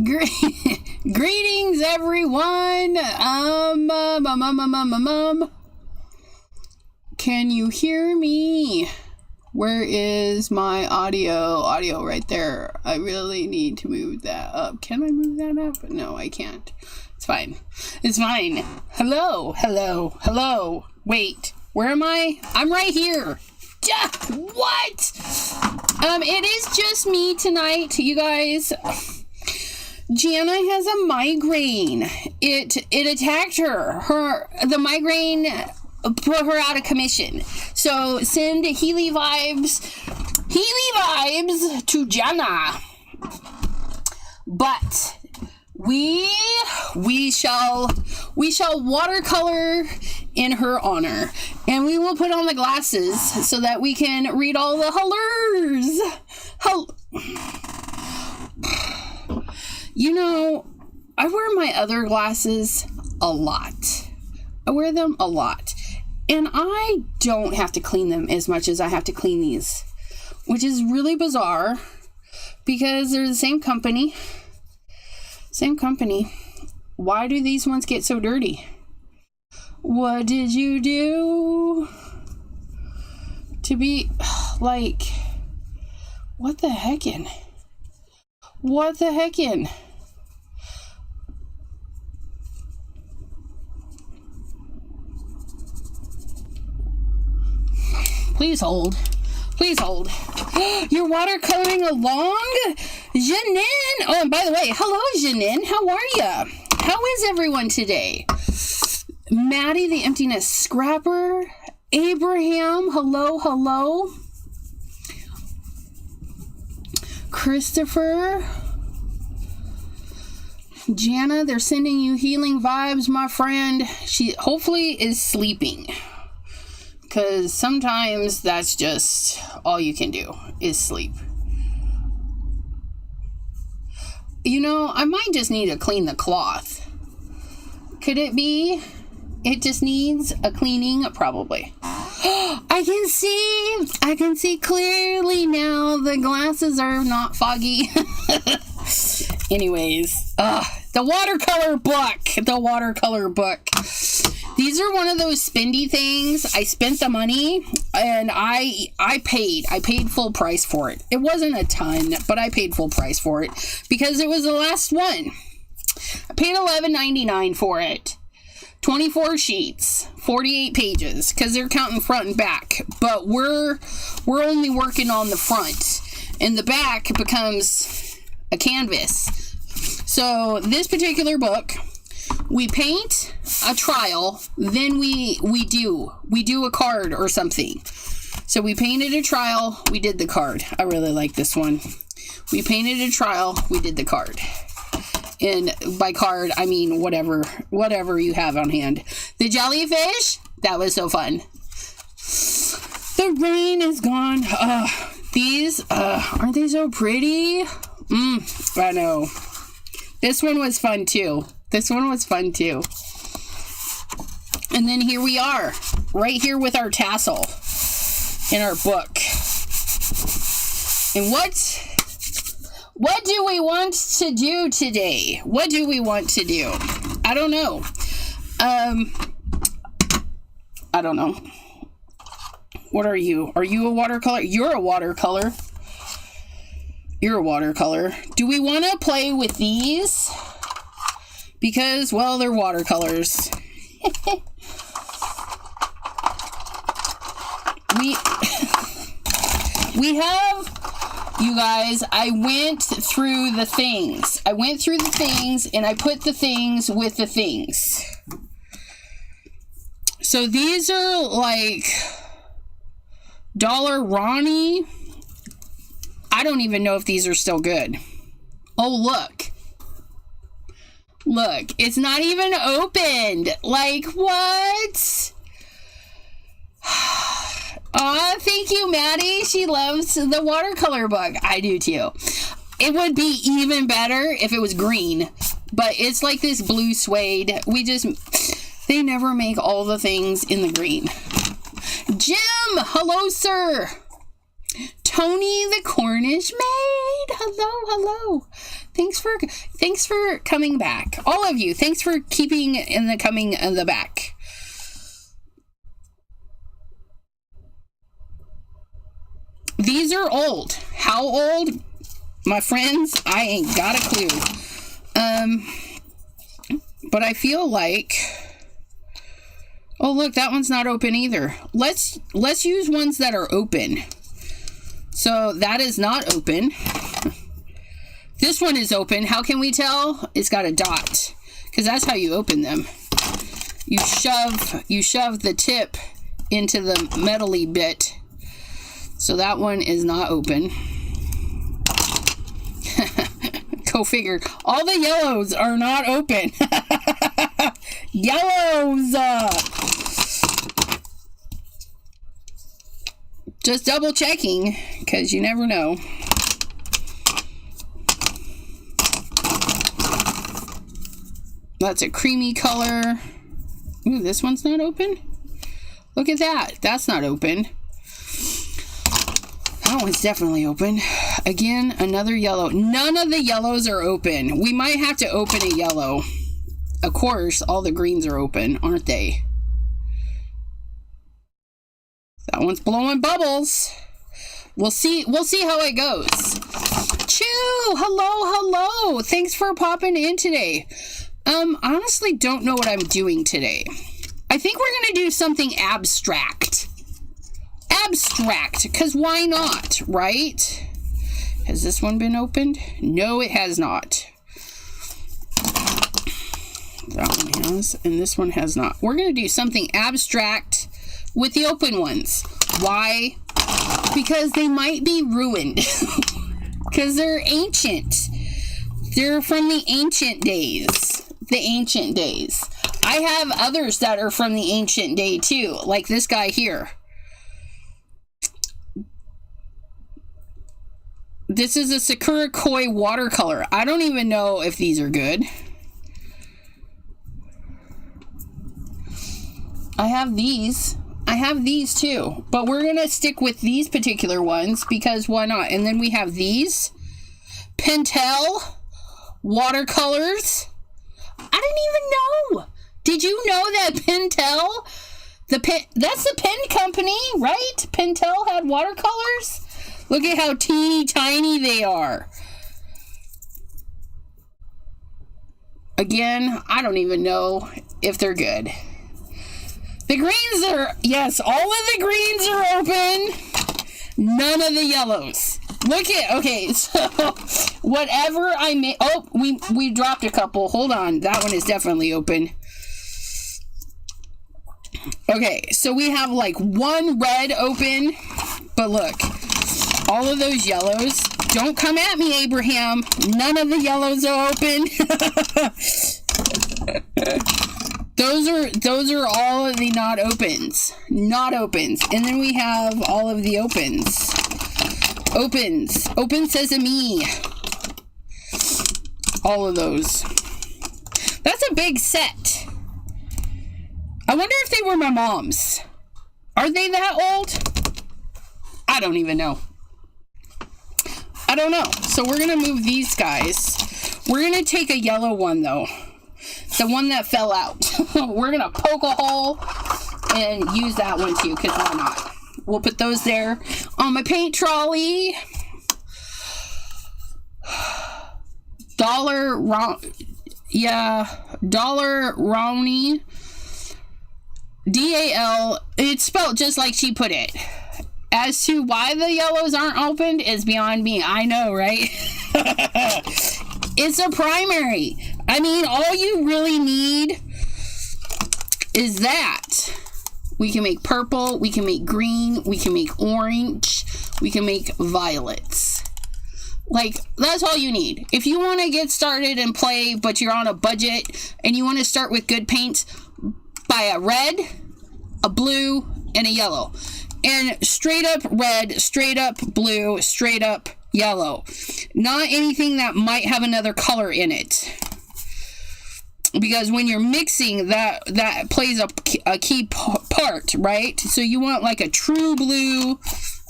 Greetings, everyone. Can you hear me? Where is my audio? Audio right there. I really need to move that up. Can I move that up? No, I can't. It's fine. It's fine. Hello. Wait, where am I? I'm right here. What? It is just me tonight, you guys. Jana has a migraine. It attacked her. The migraine put her out of commission. So send Healy vibes to Jana. But we shall watercolor in her honor, and we will put on the glasses so that we can read all the hollers. You know, I wear my other glasses a lot. I wear them a lot. And I don't have to clean them as much as I have to clean these. Which is really bizarre. Because they're the same company. Why do these ones get so dirty? What did you do to be like, what the heckin'? Please hold. You're watercoloring along? Janine! Oh, and by the way, hello, Janine. How are ya? How is everyone today? Maddie, the emptiness scrapper. Abraham, hello. Christopher. Jana, they're sending you healing vibes, my friend. She hopefully is sleeping. Because sometimes that's just all you can do is sleep. You know, I might just need to clean the cloth. Could it be? It just needs a cleaning? Probably. I can see clearly now. The glasses are not foggy. Anyways, the watercolor book. These are one of those spendy things. I spent the money and I paid full price for it. It wasn't a ton, but I paid full price for it because it was the last one. I paid $11.99 for it. 24 sheets, 48 pages, because they're counting front and back. But we're only working on the front, and the back becomes a canvas. So this particular book, we paint a trial, then we do a card or something. So we painted a trial, we did the card. I really like this one. We painted a trial, we did the card. And by card, I mean whatever you have on hand. The jellyfish, that was so fun. The rain is gone. These, aren't they so pretty? I know. This one was fun too. And then here we are, right here with our tassel in our book. And what do we want to do today? I don't know. I don't know. What are you? Are you a watercolor? You're a watercolor. Do we want to play with these? Because, well, they're watercolors. We have, you guys, I went through the things and I put the things with the things. So these are like Dollar Ronnie. I don't even know if these are still good. Oh, look, it's not even opened. Like, what? Oh, thank you, Maddie. She loves the watercolor book. I do too. It would be even better if it was green, but it's like this blue suede. They never make all the things in the green. Jim, hello, sir. Tony the Cornish maid. Hello. Thanks for coming back. All of you, thanks for keeping coming in the back. These are old. How old? My friends, I ain't got a clue. But I feel like... Oh, look, that one's not open either. Let's use ones that are open. So that is not open. This one is open. How can we tell? It's got a dot, because that's how you open them. You shove the tip into the metally bit. So that one is not open. Go figure. All the yellows are not open. Yellows! Just double checking, because you never know. That's a creamy color. Ooh, this one's not open? Look at that. That's not open. That one's definitely open. Again, another yellow. None of the yellows are open. We might have to open a yellow. Of course, all the greens are open, aren't they? That one's blowing bubbles. We'll see how it goes. Chew! Hello. Thanks for popping in today. Honestly don't know what I'm doing today. I think we're gonna do something abstract. Because why not, right? Has this one been opened? No, it has not. That one has, and this one has not. We're gonna do something abstract with the open ones. Why? Because they might be ruined. Because they're ancient. They're from the ancient days. I have others that are from the ancient day too, like this guy here. This is a Sakura Koi watercolor. I don't even know if these are good. I have these too, but we're gonna stick with these particular ones because why not? And then we have these Pentel watercolors. I didn't even know. Did you know that Pentel, that's the pen company, right? Pentel had watercolors. Look at how teeny tiny they are. Again, I don't even know if they're good. The greens are, yes, all of the greens are open. None of the yellows. Look at, okay, so whatever I made, oh, we dropped a couple. Hold on, that one is definitely open. Okay, so we have like one red open, but look, all of those yellows, don't come at me, Abraham. None of the yellows are open. Those are all of the not opens. And then we have all of the opens. Open sesame. All of those. That's a big set. I wonder if they were my mom's. Are they that old? I don't even know. I don't know. So we're going to move these guys. We're going to take a yellow one though. The one that fell out. We're going to poke a hole and use that one too, because why not? We'll put those there on my paint trolley. Dollar Rowney. DAL. It's spelled just like she put it. As to why the yellows aren't opened is beyond me. I know, right? It's a primary. I mean, all you really need is that. We can make purple, we can make green, we can make orange, we can make violets. Like, that's all you need. If you want to get started and play, but you're on a budget, and you want to start with good paints, buy a red, a blue, and a yellow. And straight up red, straight up blue, straight up yellow. Not anything that might have another color in it. Because when you're mixing, that plays a key part, right? So you want like a true blue,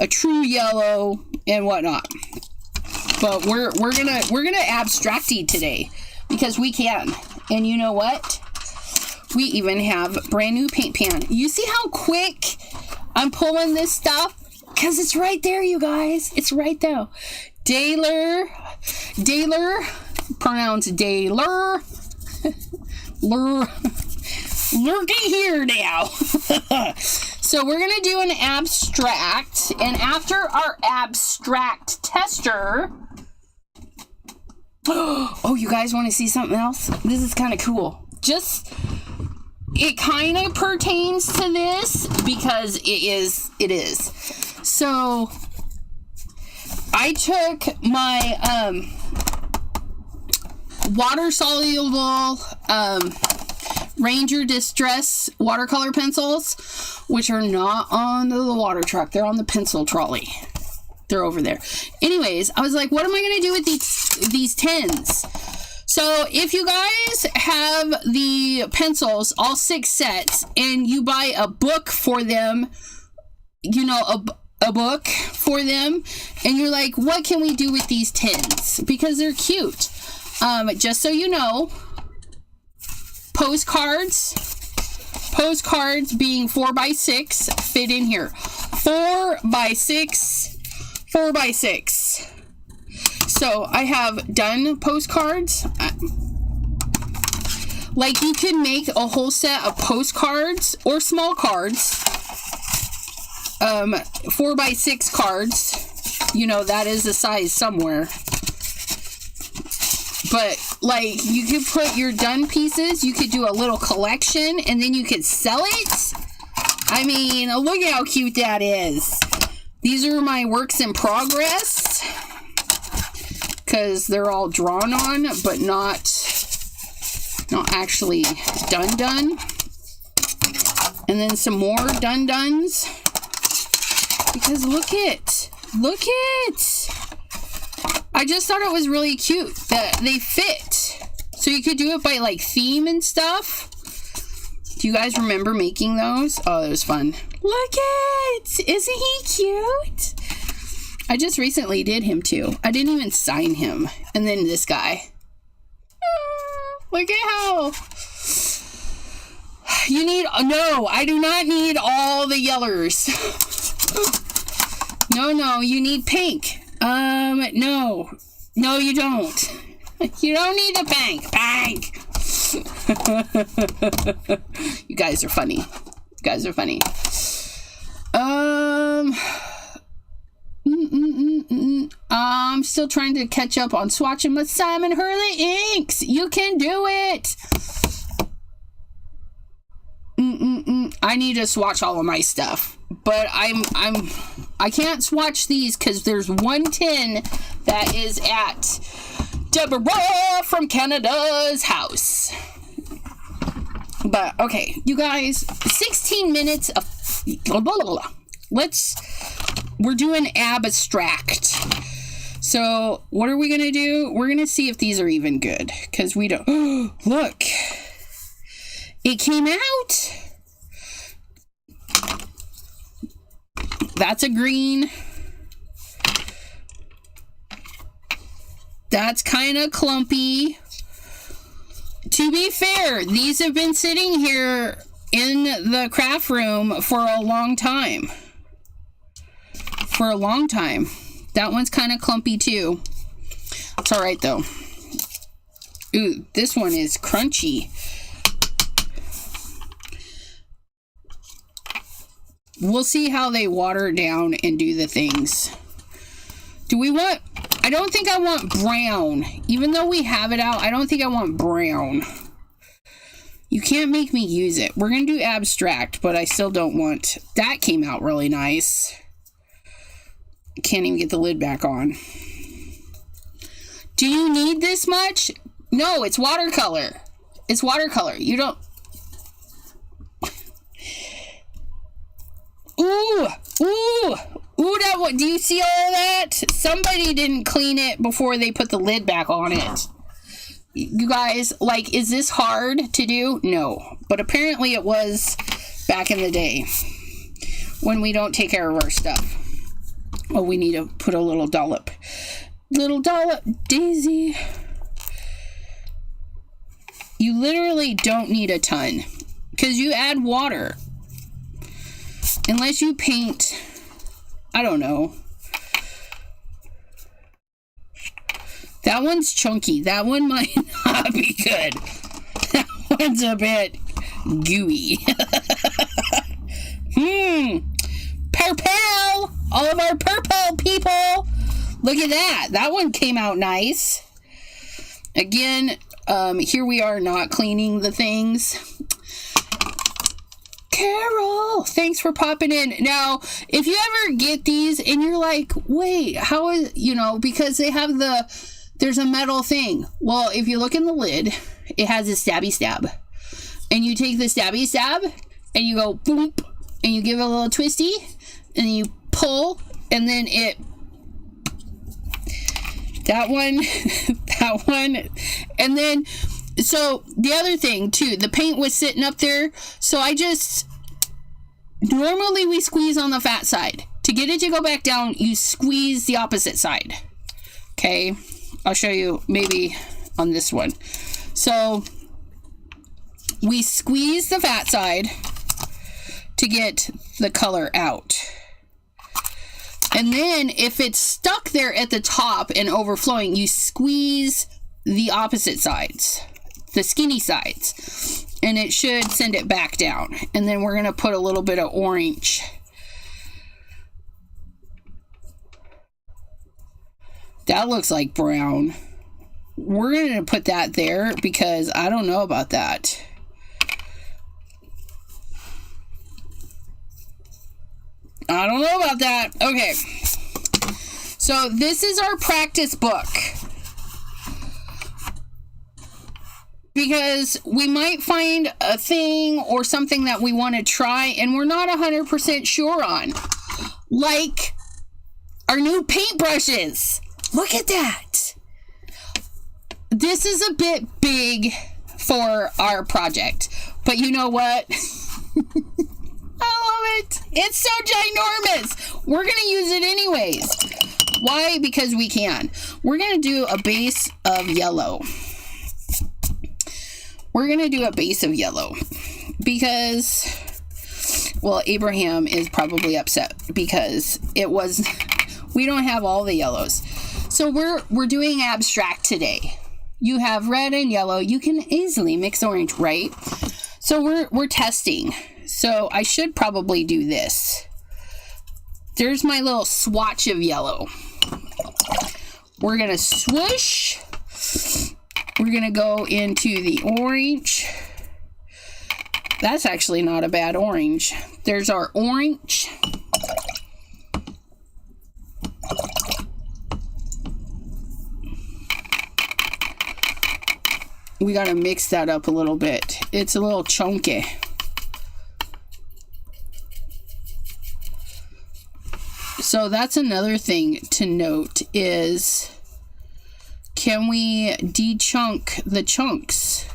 a true yellow, and whatnot. But we're gonna abstracty today because we can. And you know what? We even have brand new paint pan. You see how quick I'm pulling this stuff? Because it's right there, you guys. It's right there. Daler, pronounced Daler. Lurking here now. So we're going to do an abstract. And after our abstract tester... Oh, you guys want to see something else? This is kind of cool. It kind of pertains to this because it is. So I took my water soluble Ranger Distress watercolor pencils, which are not on the water truck. They're on the pencil trolley. They're over there. Anyways, I was like, what am I going to do with these tins? So if you guys have the pencils, all 6 sets, and you buy a book for them, you know, a book for them, and you're like, what can we do with these tins? Because they're cute. Just so you know, postcards being 4x6 fit in here. 4x6. So I have done postcards. Like, you can make a whole set of postcards or small cards. 4x6 cards. You know, that is a size somewhere. But, like, you could put your done pieces. You could do a little collection, and then you could sell it. I mean, look at how cute that is. These are my works in progress. Because they're all drawn on, but not actually done. And then some more done-dones. Because look it. I just thought it was really cute that they fit. So you could do it by, like, theme and stuff. Do you guys remember making those? Oh, it was fun. Look it! Isn't he cute? I just recently did him too. I didn't even sign him. And then this guy. Look at how... You need... No, I do not need all the yellers. No, you need pink. No. No, you don't. You don't need the pink. You guys are funny. I'm still trying to catch up on swatching my Simon Hurley inks. You can do it. I need to swatch all of my stuff, but I can't swatch these because there's one tin that is at Deborah from Canada's house. But okay, you guys, 16 minutes of we're doing abstract. So what are we gonna do? We're gonna see if these are even good, because we don't. Look, it came out. That's a green. That's kind of clumpy. To be fair, these have been sitting here in the craft room for a long time. That one's kind of clumpy too. It's alright though. Ooh, this one is crunchy. We'll see how they water it down and do the things. I don't think I want brown. Even though we have it out, I don't think I want brown. You can't make me use it. We're going to do abstract, but I still don't want... That came out really nice. Can't even get the lid back on. Do you need this much? No, it's watercolor. It's watercolor. You don't... Ooh! That one. Do you see all that? Somebody didn't clean it before they put the lid back on it. You guys, like, is this hard to do? No. But apparently it was back in the day when we don't take care of our stuff. Oh, we need to put a little dollop. Little dollop Daisy. You literally don't need a ton because you add water. Unless you paint, I don't know. That one's chunky. That one might not be good. That one's a bit gooey. Purple! All of our purple people! Look at that. That one came out nice. Again, here we are not cleaning the things. Carol, thanks for popping in. Now, if you ever get these and you're like, wait, how is, because they have there's a metal thing. Well, if you look in the lid, it has a stabby stab. And you take the stabby stab and you go boom, and you give it a little twisty, and then you pull, and then that one, and then, so the other thing too, the paint was sitting up there, so normally we squeeze on the fat side. To get it to go back down, you squeeze the opposite side. Okay, I'll show you maybe on this one. So we squeeze the fat side to get the color out. And then if it's stuck there at the top and overflowing, you squeeze the opposite sides, the skinny sides, and it should send it back down. And then we're going to put a little bit of orange. That looks like brown. We're going to put that there because I don't know about that. I don't know about that. Okay. So this is our practice book. Because we might find a thing or something that we want to try and we're not 100% sure on. Like our new paintbrushes. Look at that. This is a bit big for our project. But you know what? I love it. It's so ginormous. We're going to use it anyways. Why? Because we can. We're going to do a base of yellow. We're going to do a base of yellow. Because, well, Abraham is probably upset because we don't have all the yellows. So we're doing abstract today. You have red and yellow. You can easily mix orange, right? So we're testing. So I should probably do this. There's my little swatch of yellow. We're going to swoosh. We're going to go into the orange. That's actually not a bad orange. There's our orange. We got to mix that up a little bit. It's a little chunky. So that's another thing to note is, can we de-chunk the chunks?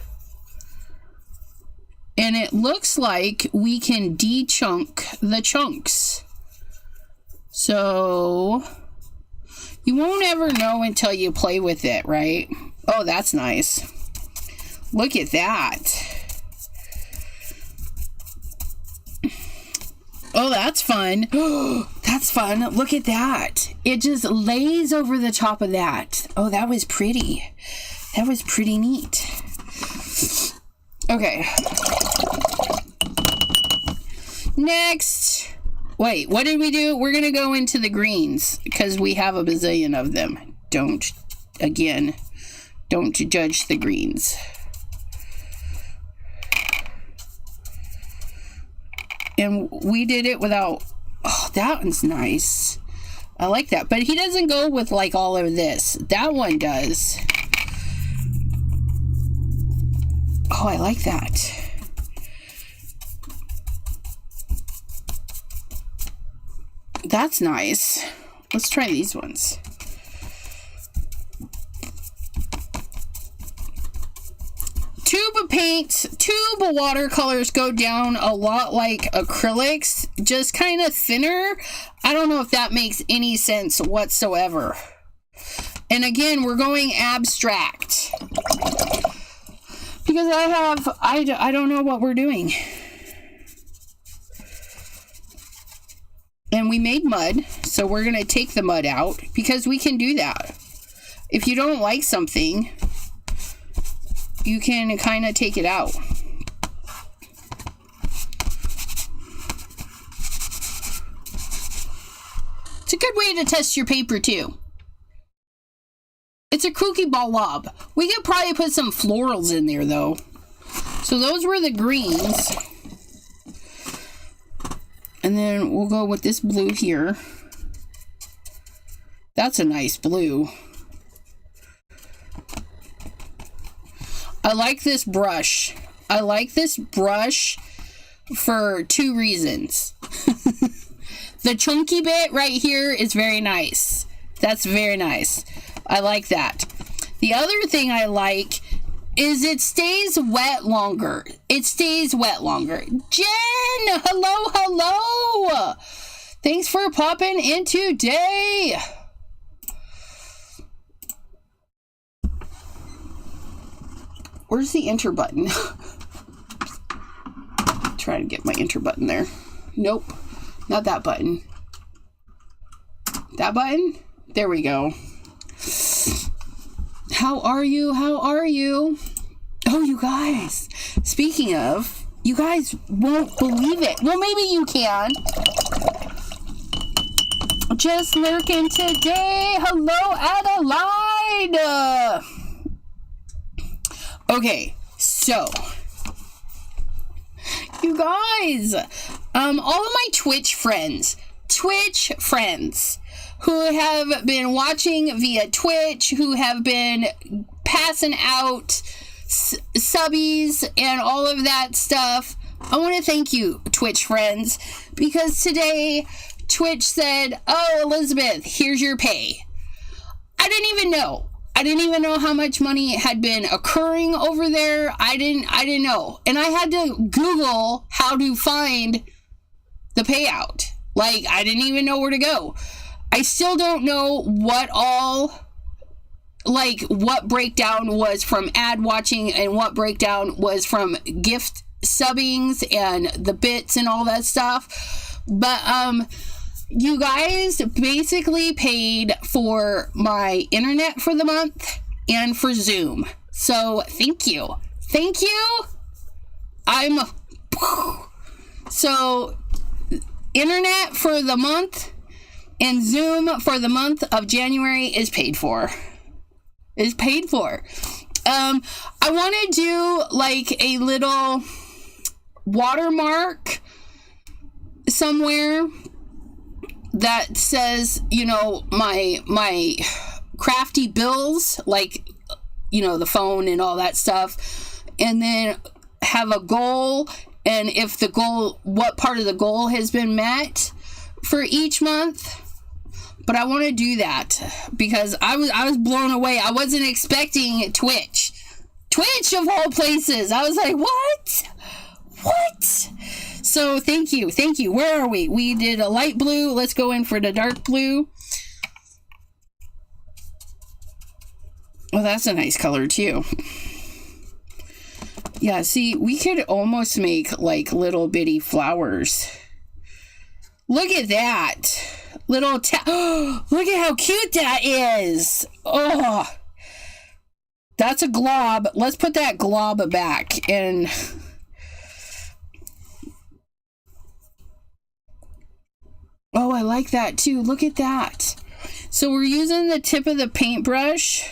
And it looks like we can de-chunk the chunks. So you won't ever know until you play with it, right? Oh, that's nice. Look at that. Oh, that's fun. That's fun. Look at that. It just lays over the top of that. Oh, that was pretty. That was pretty neat. Okay. Next. Wait, what did we do? We're going to go into the greens because we have a bazillion of them. Don't judge the greens. And we did it without... Oh, that one's nice. I like that. But he doesn't go with like all of this. That one does. Oh, I like that. That's nice. Let's try these ones. Tube of paints, tube of watercolors go down a lot like acrylics, just kind of thinner. I don't know if that makes any sense whatsoever. And again, we're going abstract. Because I don't know what we're doing. And we made mud, so we're going to take the mud out because we can do that. If you don't like something, you can kind of take it out. It's a good way to test your paper too. It's a kooky blob. We could probably put some florals in there though. So those were the greens. And then we'll go with this blue here. That's a nice blue. I like this brush. I like this brush for 2 reasons. The chunky bit right here is very nice. That's very nice. I like that. The other thing I like is it stays wet longer. It stays wet longer. Jen! Hello, hello! Thanks for popping in today. Where's the enter button? Try to get my enter button there. Nope. Not that button. That button? There we go. How are you? How are you? Oh, you guys. Speaking of, you guys won't believe it. Well, maybe you can. Just lurking today. Hello, Adeline. Okay, so you guys, all of my Twitch friends who have been watching via Twitch, who have been passing out subbies and all of that stuff, I want to thank you, Twitch friends, because today Twitch said, "Oh, Elizabeth, here's your pay." I didn't even know how much money had been occurring over there. I didn't know. And I had to Google how to find the payout. Like, I didn't even know where to go. I still don't know what breakdown was from ad watching and what breakdown was from gift subbings and the bits and all that stuff. But, you guys basically paid for my internet for the month and for Zoom. So, thank you. Thank you. So, internet for the month and Zoom for the month of January is paid for. Is paid for. I want to do like a little watermark somewhere that says, you know, my crafty bills, like, you know, the phone and all that stuff, and then have a goal, and if the goal, what part of the goal has been met for each month. But I want to do that because I was blown away. I wasn't expecting Twitch of all places. I was like, what? So thank you. Where are we? We did a light blue. Let's go in for the dark blue. Well, that's a nice color too. Yeah, see, we could almost make like little bitty flowers. Look at that. Look at how cute that is. Oh, that's a glob. Let's put that glob back and... Oh, I like that too. Look at that. So we're using the tip of the paintbrush.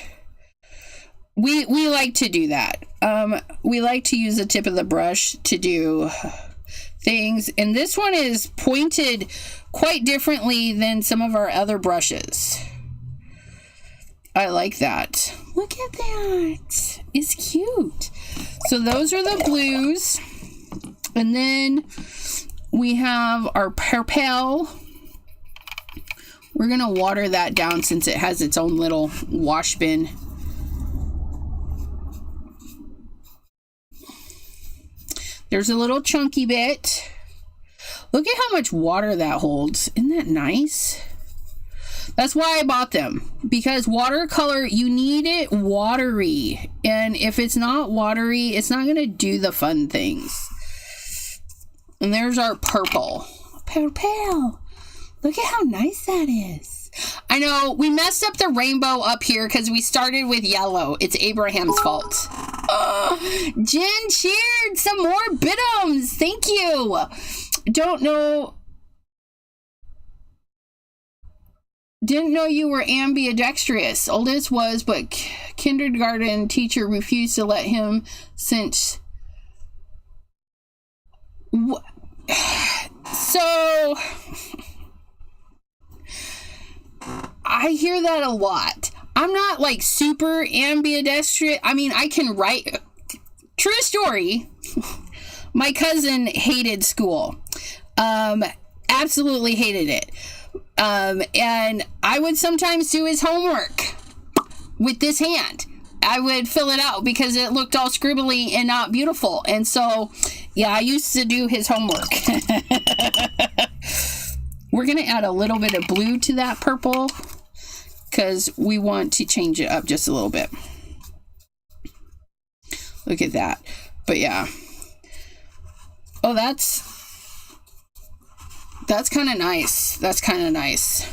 We like to do that. We like to use the tip of the brush to do things. And this one is pointed quite differently than some of our other brushes. I like that. Look at that. It's cute. So those are the blues. And then we have our purple. We're going to water that down since it has its own little wash bin. There's a little chunky bit. Look at how much water that holds. Isn't that nice? That's why I bought them. Because watercolor, you need it watery. And if it's not watery, it's not going to do the fun things. And there's our purple. Purple. Look at how nice that is. I know, we messed up the rainbow up here because we started with yellow. It's Abraham's fault. Jen cheered some more bitums. Thank you. Didn't know you were ambidextrous. Oldest was, but kindergarten teacher refused to let him since... So... I hear that a lot. I'm not like super ambidextrous. I mean, I can write. True story. My cousin hated school. Absolutely hated it. And I would sometimes do his homework with this hand. I would fill it out because it looked all scribbly and not beautiful. And so, yeah, I used to do his homework. We're going to add a little bit of blue to that purple because we want to change it up just a little bit. Look at that. But yeah. Oh, that's kind of nice. That's kind of nice.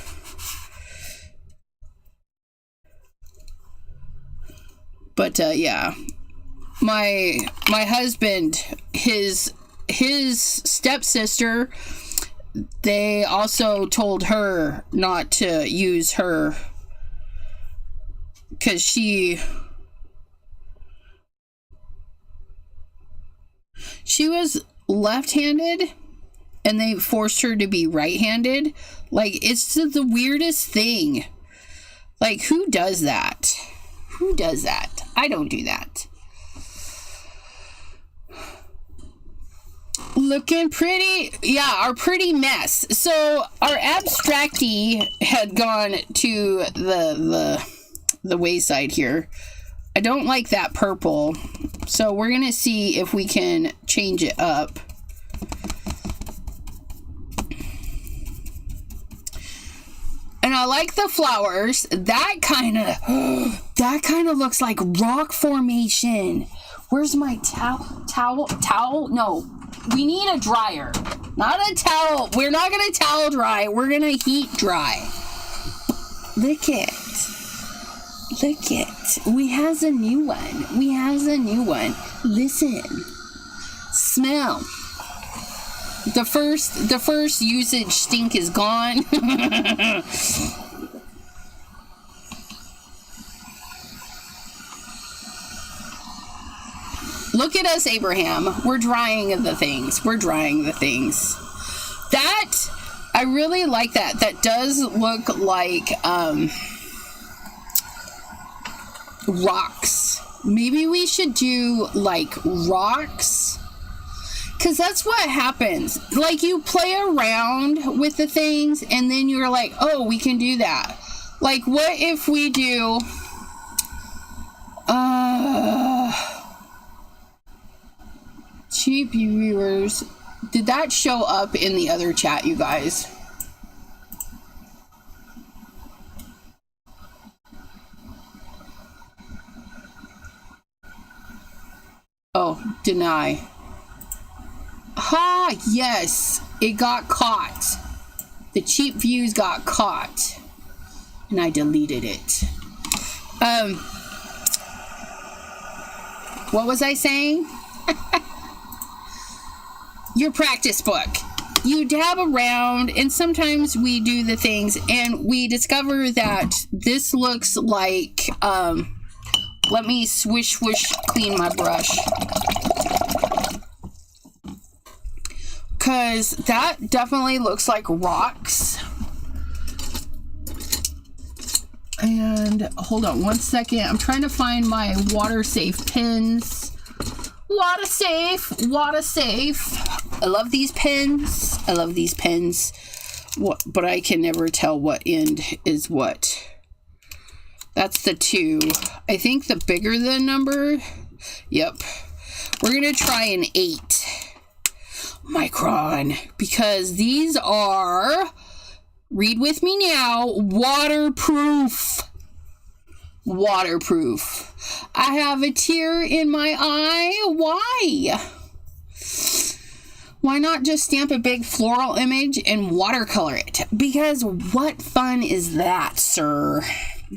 But yeah. My husband, his stepsister, they also told her not to use her because she was left-handed and they forced her to be right-handed. Like, it's the weirdest thing. Like, who does that? Who does that? I don't do that. Looking pretty. Yeah, our pretty mess. So our abstractee had gone to the wayside here. I don't like that purple. So we're going to see if we can change it up. And I like the flowers. That kind of looks like rock formation. Where's my towel? No. We need a dryer, not a towel. We're not going to towel dry. We're going to heat dry. Look it. We has a new one. Listen. Smell. The first usage stink is gone. Look at us, Abraham. We're drying the things. That, I really like that. That does look like rocks. Maybe we should do like rocks. Because that's what happens. Like, you play around with the things and then you're like, oh, we can do that. Like, what if we do... cheap viewers. Did that show up in the other chat, you guys? Oh, deny. Ha! Yes, it got caught. The cheap views got caught. And I deleted it. What was I saying? Your practice book. You dab around, and sometimes we do the things, and we discover that this looks like, let me swish, clean my brush. Because that definitely looks like rocks. And hold on one second. I'm trying to find my water safe pens. Water safe. I love these pens. But I can never tell what end is what. That's the 2. I think the bigger the number. Yep. We're going to try an 8 micron. Because these are Read with me now. Waterproof. Waterproof. I have a tear in my eye. Why? Why not just stamp a big floral image and watercolor it? Because what fun is that, sir?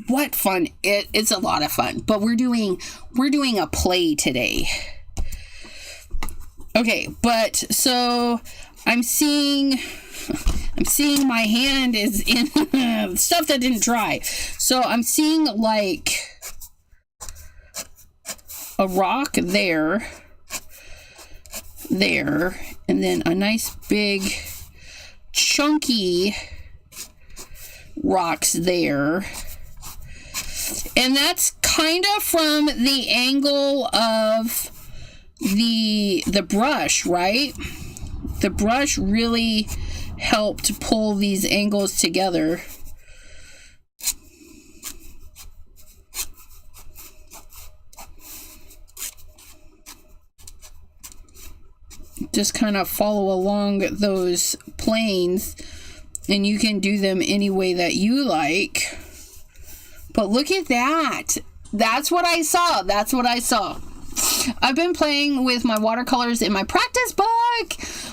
What fun. It's a lot of fun. But we're doing a play today. Okay, but so I'm seeing my hand is in stuff that didn't dry. So I'm seeing like a rock there, and then a nice big chunky rocks there. And that's kind of from the angle of the brush, right? The brush really helped pull these angles together. Just kind of follow along those planes, and you can do them any way that you like. But look at that. That's what I saw. That's what I saw. I've been playing with my watercolors in my practice book.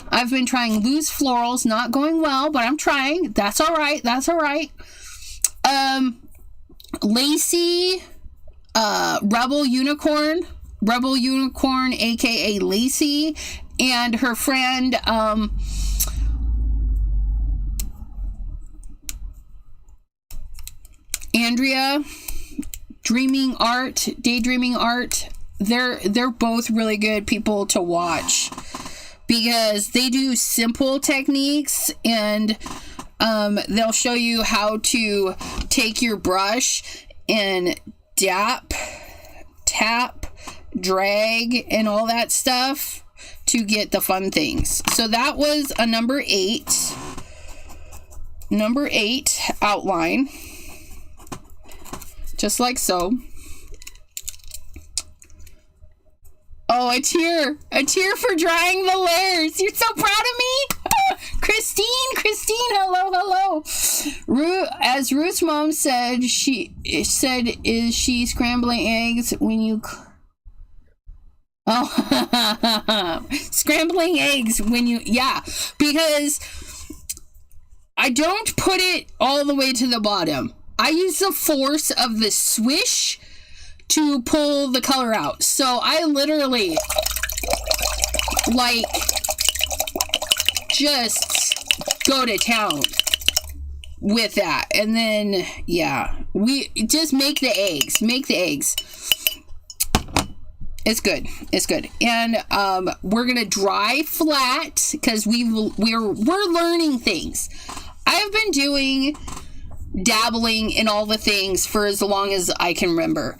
I've been trying loose florals, not going well, but I'm trying. That's all right. That's all right. Lacey, Rebel Unicorn, aka Lacey, and her friend, Andrea, Daydreaming Art. They're both really good people to watch because they do simple techniques, and they'll show you how to take your brush and tap, drag, and all that stuff to get the fun things. So that was a number 8 outline, just like so. Oh, a tear for drying the layers. You're so proud of me. Christine, hello. As Ruth's mom said, is she scrambling eggs when you... Oh, scrambling eggs when you... Yeah, because I don't put it all the way to the bottom. I use the force of the swish to pull the color out. So I literally like just go to town with that. And then yeah, we just make the eggs. It's good. And we're gonna dry flat because we're learning things. I've been dabbling in all the things for as long as I can remember.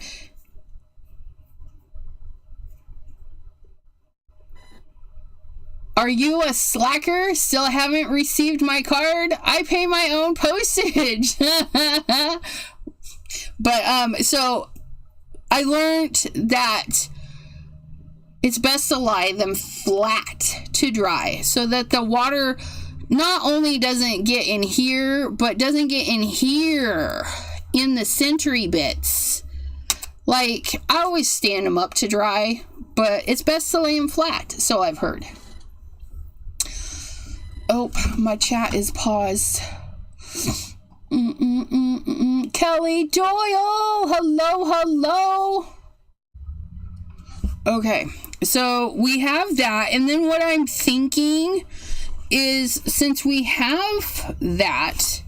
Are you a slacker? Still haven't received my card? I pay my own postage. But so I learned that it's best to lie them flat to dry so that the water not only doesn't get in here, but doesn't get in here in the centery bits. Like, I always stand them up to dry, but it's best to lay them flat, so I've heard. Oh, my chat is paused. Kelly Doyle, hello. Okay, so we have that, and then what I'm thinking is, since we have that,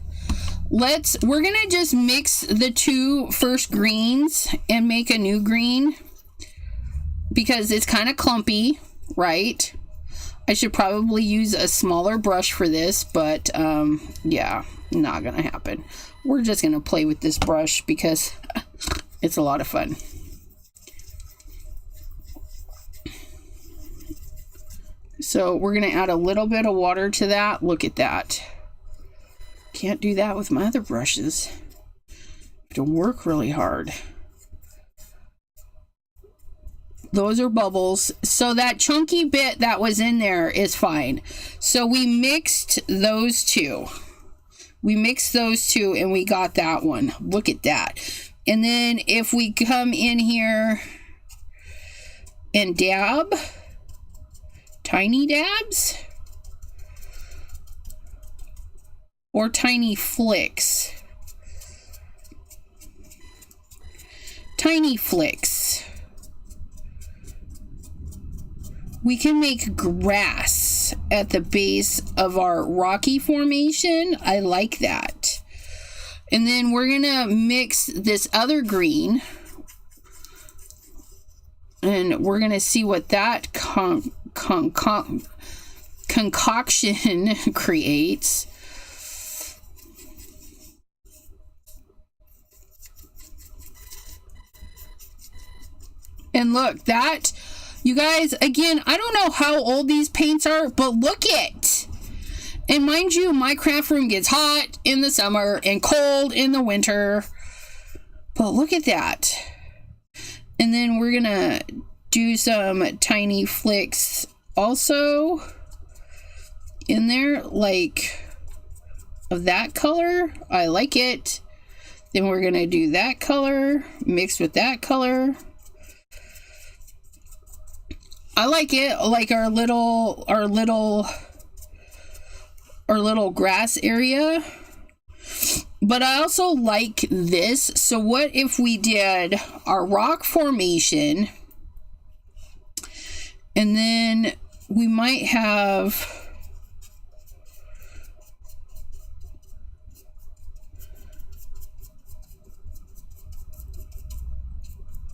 we're gonna just mix the two first greens and make a new green because it's kind of clumpy, right? I should probably use a smaller brush for this, but yeah, not gonna happen. We're just gonna play with this brush because it's a lot of fun. So we're going to add a little bit of water to that. Look at that. Can't do that with my other brushes. Have to work really hard. Those are bubbles. So that chunky bit that was in there is fine. So we mixed those two. We mixed those two and we got that one. Look at that. And then if we come in here and dab, tiny dabs, or tiny flicks. Tiny flicks. We can make grass at the base of our rocky formation. I like that. And then we're gonna mix this other green, and we're gonna see what that concoction creates. And look, that, you guys, again, I don't know how old these paints are, but look it. And mind you, my craft room gets hot in the summer and cold in the winter. But look at that. And then we're gonna do some tiny flicks also in there, like of that color. I like it. Then we're gonna do that color mixed with that color. I like it, like our little grass area. But I also like this. So what if we did our rock formation, and then we might have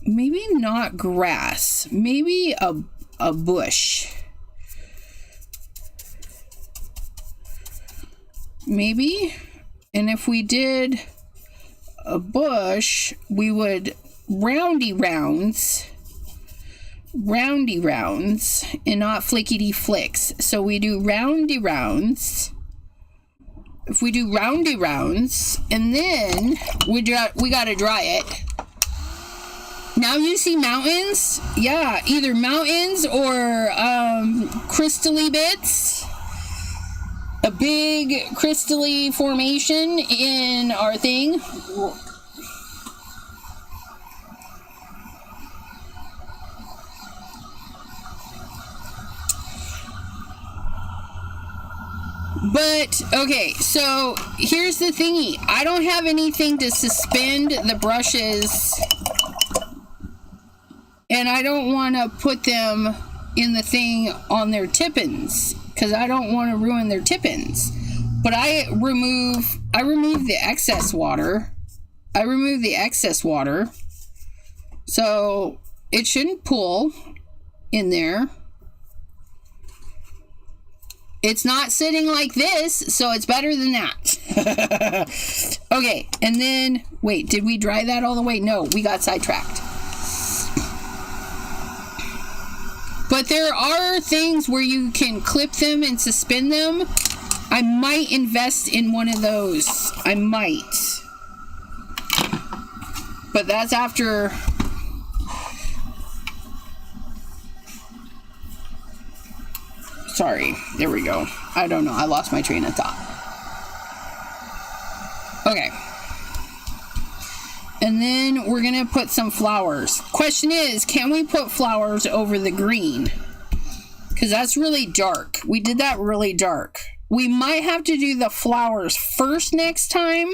maybe not grass, maybe a bush. Maybe. And if we did a bush, we would roundy rounds and not flickety flicks. So we do roundy rounds. If we do roundy rounds, and then we gotta dry it. Now you see mountains? Yeah, either mountains or crystally bits. A big crystally formation in our thing. But, okay, so here's the thingy. I don't have anything to suspend the brushes, and I don't want to put them in the thing on their tippins, because I don't want to ruin their tippins. But I remove the excess water. So it shouldn't pool in there. It's not sitting like this, so it's better than that. Okay, and then, wait, did we dry that all the way? No, we got sidetracked. But there are things where you can clip them and suspend them. I might invest in one of those. I might. But that's after... Sorry, there we go. I don't know, I lost my train of thought. Okay. And then we're gonna put some flowers. Question is, can we put flowers over the green? Because that's really dark. We did that really dark. We might have to do the flowers first next time.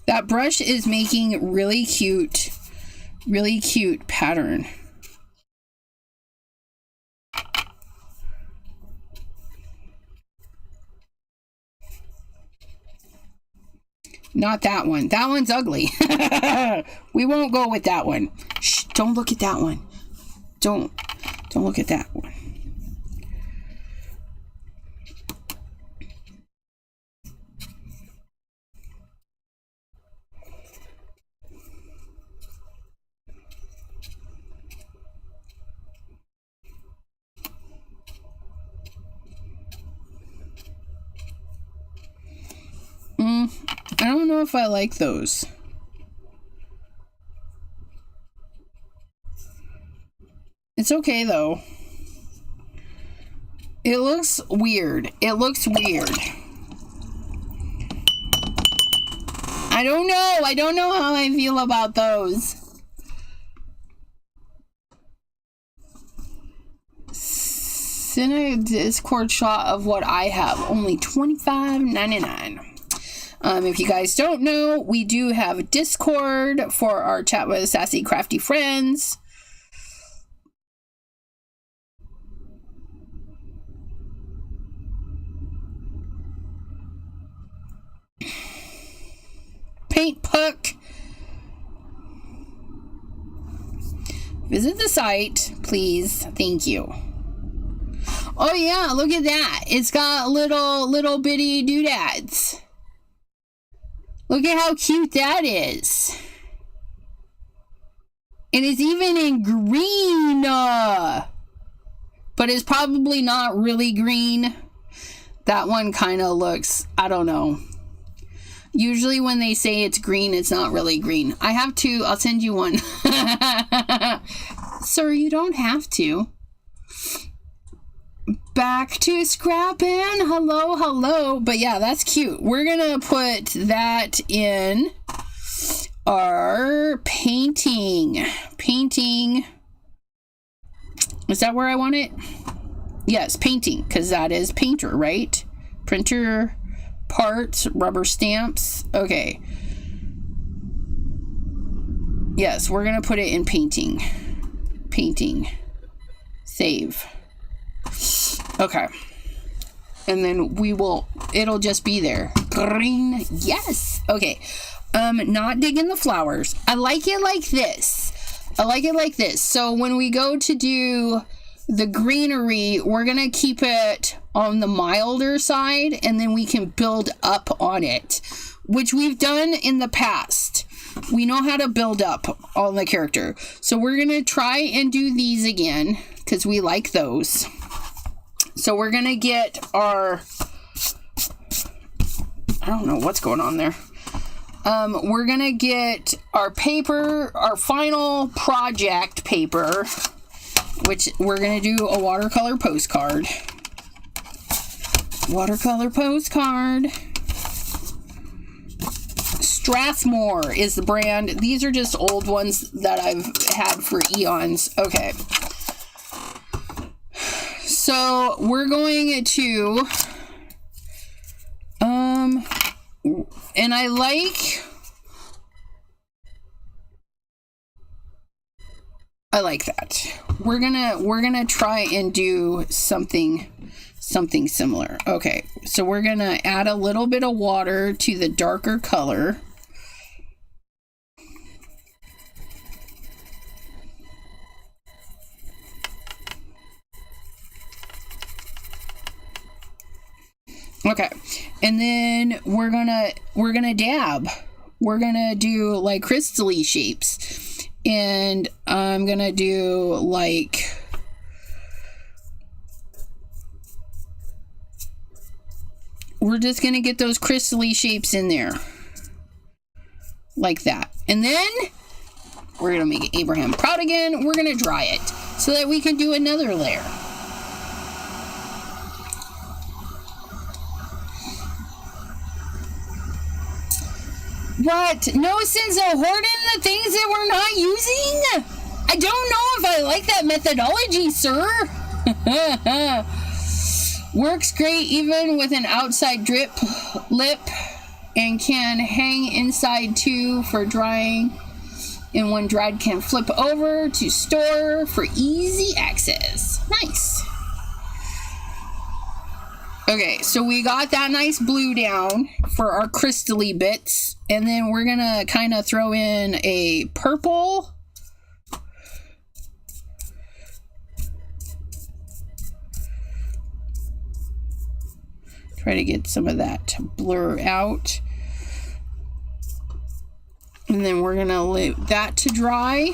That brush is making really cute pattern. Not that one. That one's ugly. We won't go with that one. Shh, don't look at that one. Don't look at that one. I don't know if I like those. It's okay though. It looks weird. It looks weird. I don't know. I don't know how I feel about those. Send a Discord shot of what I have. Only $25.99. If you guys don't know, we do have a Discord for our Chat with Sassy Crafty Friends. Paint Puck. Visit the site, please. Thank you. Oh yeah, look at that. It's got little bitty doodads. Look at how cute that is. And it's even in green. But it's probably not really green. That one kind of looks, I don't know. Usually when they say it's green, it's not really green. I'll send you one. Sir, you don't have to. Back to scrapping. Hello. But yeah, that's cute. We're gonna put that in our painting. Is that where I want it? Yes, painting, because that is painter, right? Printer, parts, rubber stamps. Okay. Yes, we're gonna put it in painting. Save. Okay. And then it'll just be there. Green. Yes. Okay. Not digging the flowers. I like it like this. So when we go to do the greenery, we're going to keep it on the milder side, and then we can build up on it, which we've done in the past. We know how to build up on the character. So we're going to try and do these again, because we like those. So we're going to get our, I don't know what's going on there. We're going to get our paper, our final project paper, which we're going to do a watercolor postcard. Strathmore is the brand. These are just old ones that I've had for eons. Okay. So we're going to, and I like that. We're gonna try and do something similar. Okay, so we're gonna add a little bit of water to the darker color. Okay, and then we're gonna dab. We're gonna do like crystally shapes, and I'm gonna do like we're just gonna get those crystally shapes in there like that, and then we're gonna make Abraham proud again. We're gonna dry it so that we can do another layer. What? No sense of hoarding the things that we're not using? I don't know if I like that methodology, sir. Works great even with an outside drip lip and can hang inside too for drying. And when dried, can flip over to store for easy access. Nice. Okay, so we got that nice blue down for our crystally bits, and then we're gonna kind of throw in a purple. Try to get some of that to blur out. And then we're gonna leave that to dry.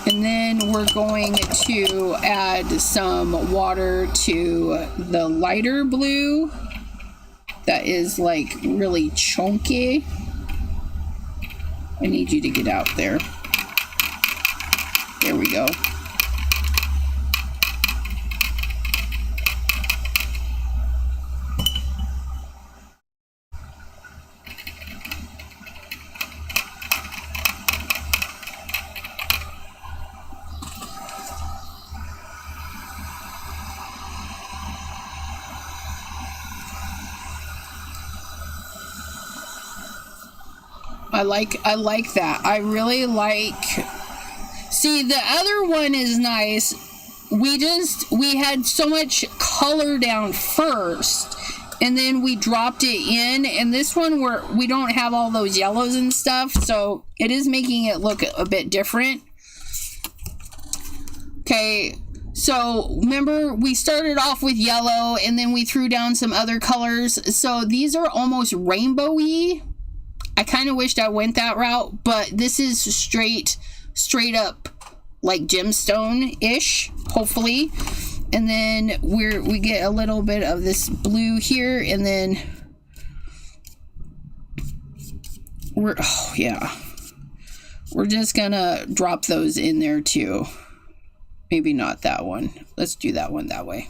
And then we're going to add some water to the lighter blue. that is like really chunky. I need you to get out there. There we go. I like that. I really like. See, the other one is nice. We had so much color down first, and then we dropped it in. And this one we don't have all those yellows and stuff, so it is making it look a bit different. Okay, so remember we started off with yellow, and then we threw down some other colors. So these are almost rainbowy. I kind of wished I went that route, but this is straight up like gemstone-ish, hopefully. And then we get a little bit of this blue here, and then we're just gonna drop those in there too. Maybe not that one. Let's do that one that way.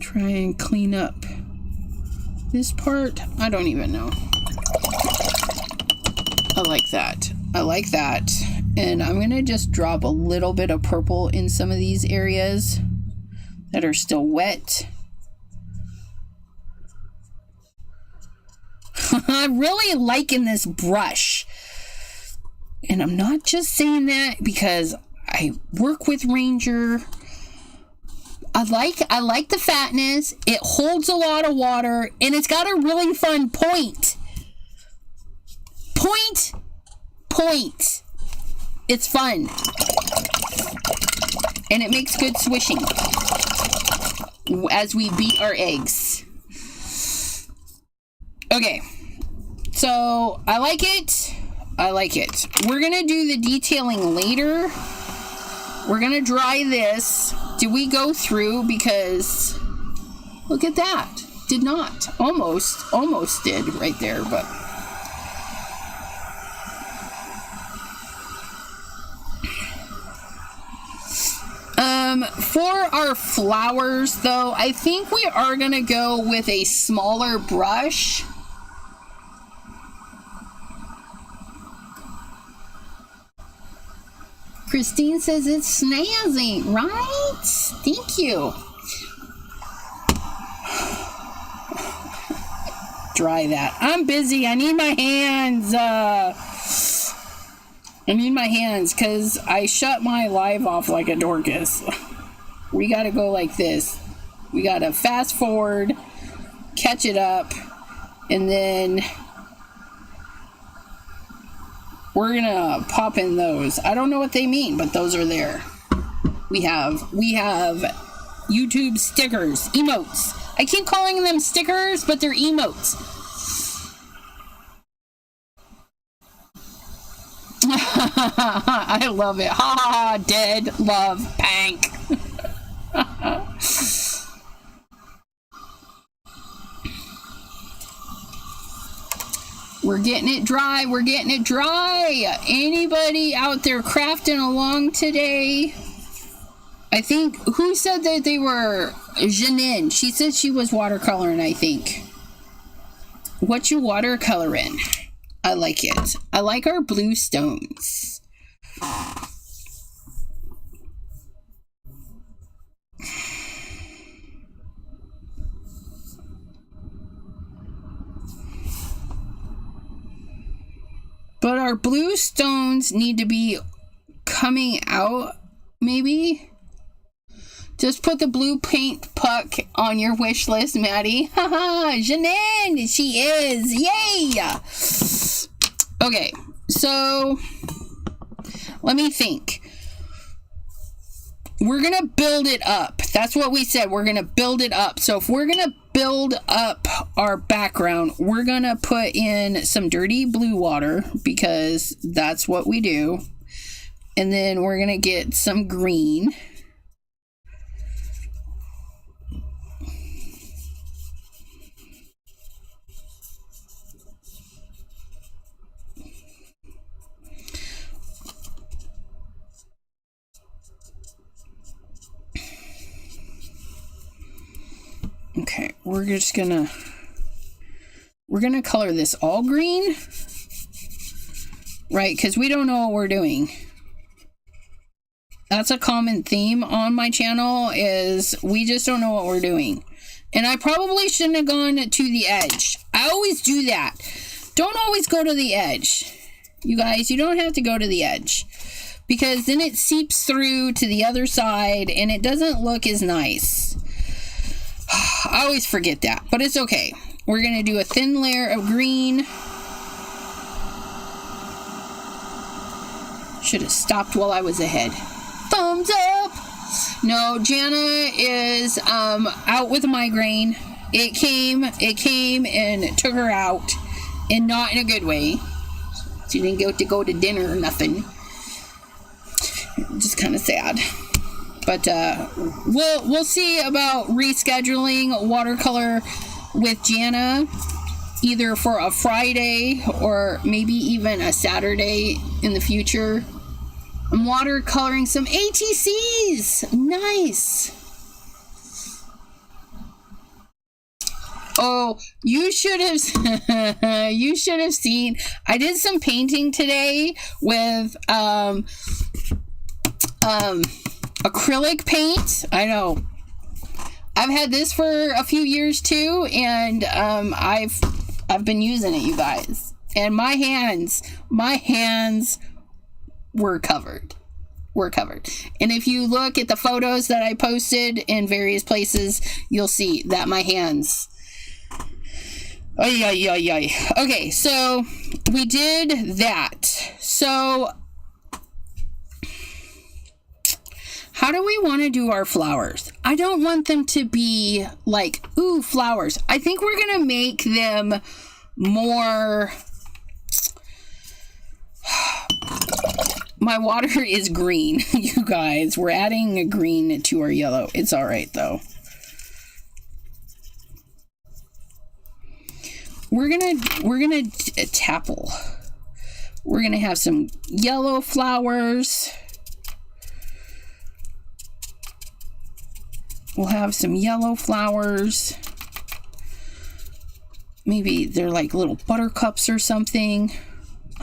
Try and clean up this part. I don't even know. I like that. I like that. And I'm gonna just drop a little bit of purple in some of these areas that are still wet. I'm really liking this brush. And I'm not just saying that because I work with Ranger. I like the fatness. It holds a lot of water, and it's got a really fun point. Point. It's fun. And it makes good swishing as we beat our eggs. Okay. So, I like it. We're going to do the detailing later. We're going to dry this. Did we go through? Because look at that. Did not. Almost did right there, but for our flowers though, I think we are going to go with a smaller brush. Christine says it's snazzy, right? Thank you. Dry that. I'm busy. I need my hands. I need my hands because I shut my live off like a Dorcas. We got to go like this. We got to fast forward, catch it up, and then we're gonna pop in those. I don't know what they mean, but those are there. We have YouTube stickers, emotes. I keep calling them stickers, but they're emotes. I love it. Ha ha ha, dead love pank. We're getting it dry. Anybody out there crafting along today? I think, who said that they were? Jana. She said she was watercoloring, I think. What you watercoloring? I like it. I like our blue stones. But our blue stones need to be coming out, maybe. Just put the blue paint puck on your wish list, Maddie. Haha, Janine, she is. Yay! Okay, so let me think. We're going to build it up. That's what we said. We're going to build it up. So if we're going to build up our background, we're going to put in some dirty blue water because that's what we do. And then we're going to get some green. Okay, we're gonna color this all green, right? Because we don't know what we're doing. That's a common theme on my channel, is we just don't know what we're doing. And I probably shouldn't have gone to the edge. I always do that. Don't always go to the edge. You guys, you don't have to go to the edge, because then it seeps through to the other side and it doesn't look as nice. I always forget that, but it's okay. We're going to do a thin layer of green. Should have stopped while I was ahead. Thumbs up! No, Jana is out with a migraine. It came and took her out, and not in a good way. She didn't get to go to dinner or nothing. Just kind of sad. But we'll see about rescheduling watercolor with Jana, either for a Friday or maybe even a Saturday in the future. I'm watercoloring some ATCs. Nice. Oh, you should have seen. I did some painting today with acrylic paint. I know. I've had this for a few years too, and I've been using it, you guys. And my hands were covered. And if you look at the photos that I posted in various places, you'll see that my hands. Okay, so we did that. So how do we want to do our flowers? I don't want them to be like, ooh, flowers. I think we're going to make them more... My water is green, you guys. We're adding a green to our yellow. It's all right, though. We're gonna tapple. We're gonna have some yellow flowers. We'll have some yellow flowers. Maybe they're like little buttercups or something.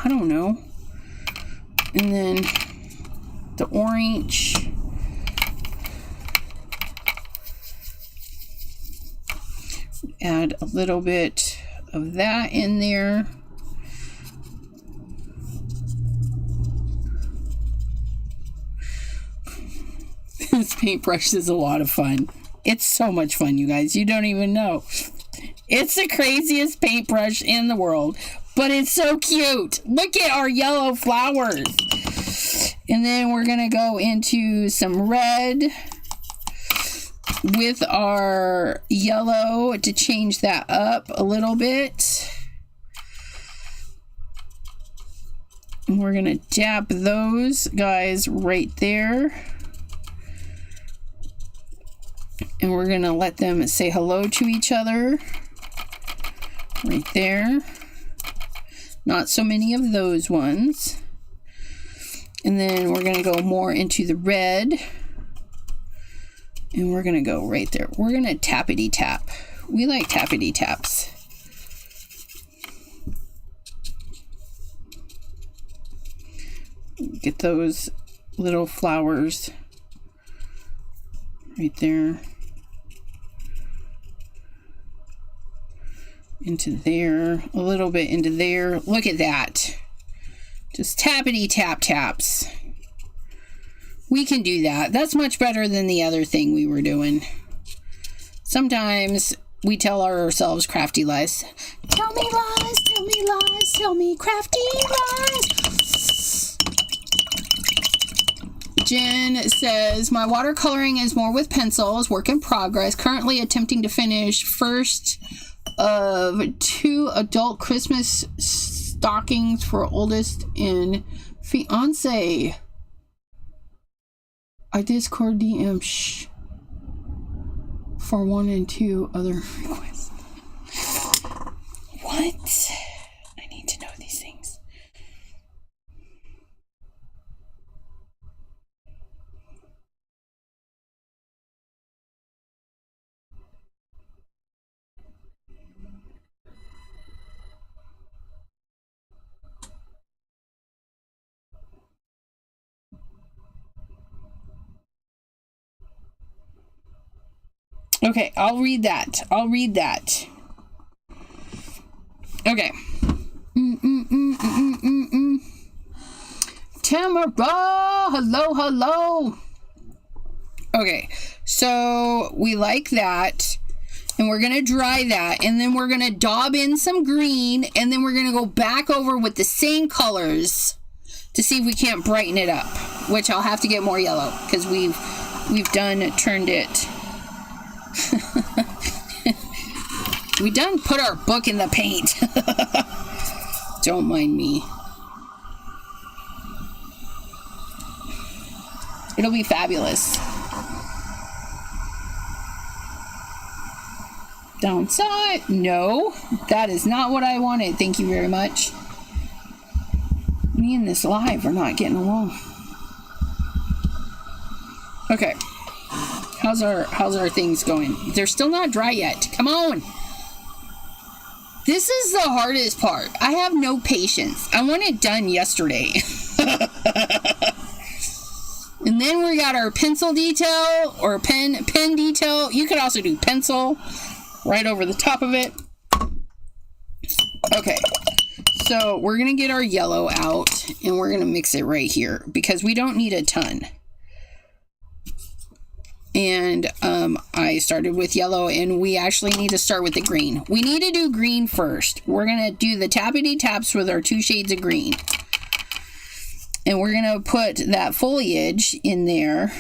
I don't know. And then the orange. Add a little bit of that in there. This paintbrush is a lot of fun. It's so much fun, you guys. You don't even know. It's the craziest paintbrush in the world, but it's so cute. Look at our yellow flowers. And then we're going to go into some red with our yellow to change that up a little bit. And we're going to dab those guys right there. And we're going to let them say hello to each other. Right there. Not so many of those ones. And then we're going to go more into the red. And we're going to go right there. We're going to tappity tap. We like tappity taps. Get those little flowers right there. Into there. A little bit into there. Look at that. Just tappity tap taps. We can do that. That's much better than the other thing we were doing. Sometimes we tell ourselves crafty lies. Tell me lies, tell me lies, tell me crafty lies. Jen says, my watercoloring is more with pencils, work in progress. Currently attempting to finish first of 2 adult Christmas stockings for oldest and fiance. I Discord DM for 1 and 2 other requests. What? I need to know these things. Okay, I'll read that. Okay. Tamara, hello. Okay, so we like that. And we're going to dry that. And then we're going to daub in some green. And then we're going to go back over with the same colors to see if we can't brighten it up. Which I'll have to get more yellow. Because we've turned it. We done put our book in the paint. Don't mind me. It'll be fabulous. Downside? No, that is not what I wanted. Thank you very much. Me and this live are not getting along. Okay. How's our things going? They're still not dry yet. Come on. This is the hardest part. I have no patience. I want it done yesterday. And then we got our pencil detail or pen detail. You could also do pencil right over the top of it. Okay. So we're going to get our yellow out and we're going to mix it right here because we don't need a ton. And I started with yellow and we actually need to start with the green. We need to do green first. We're going to do the tappity taps with our 2 shades of green. And we're going to put that foliage in there.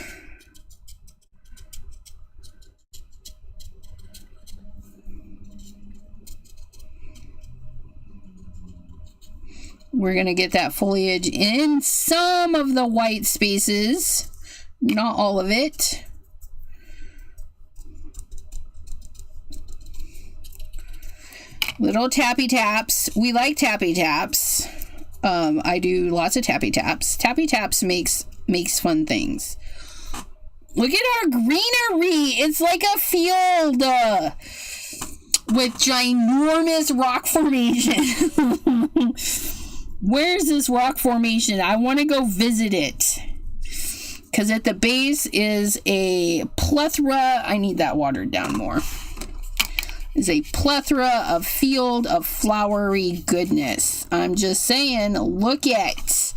We're going to get that foliage in some of the white spaces, not all of it. Little tappy taps. We like tappy taps. I do lots of tappy taps. Tappy taps makes fun things. Look at our greenery. It's like a field with ginormous rock formation. Where's this rock formation? I want to go visit it. Because at the base is a plethora. I need that watered down more. Is a plethora of field of flowery goodness. I'm just saying, look at.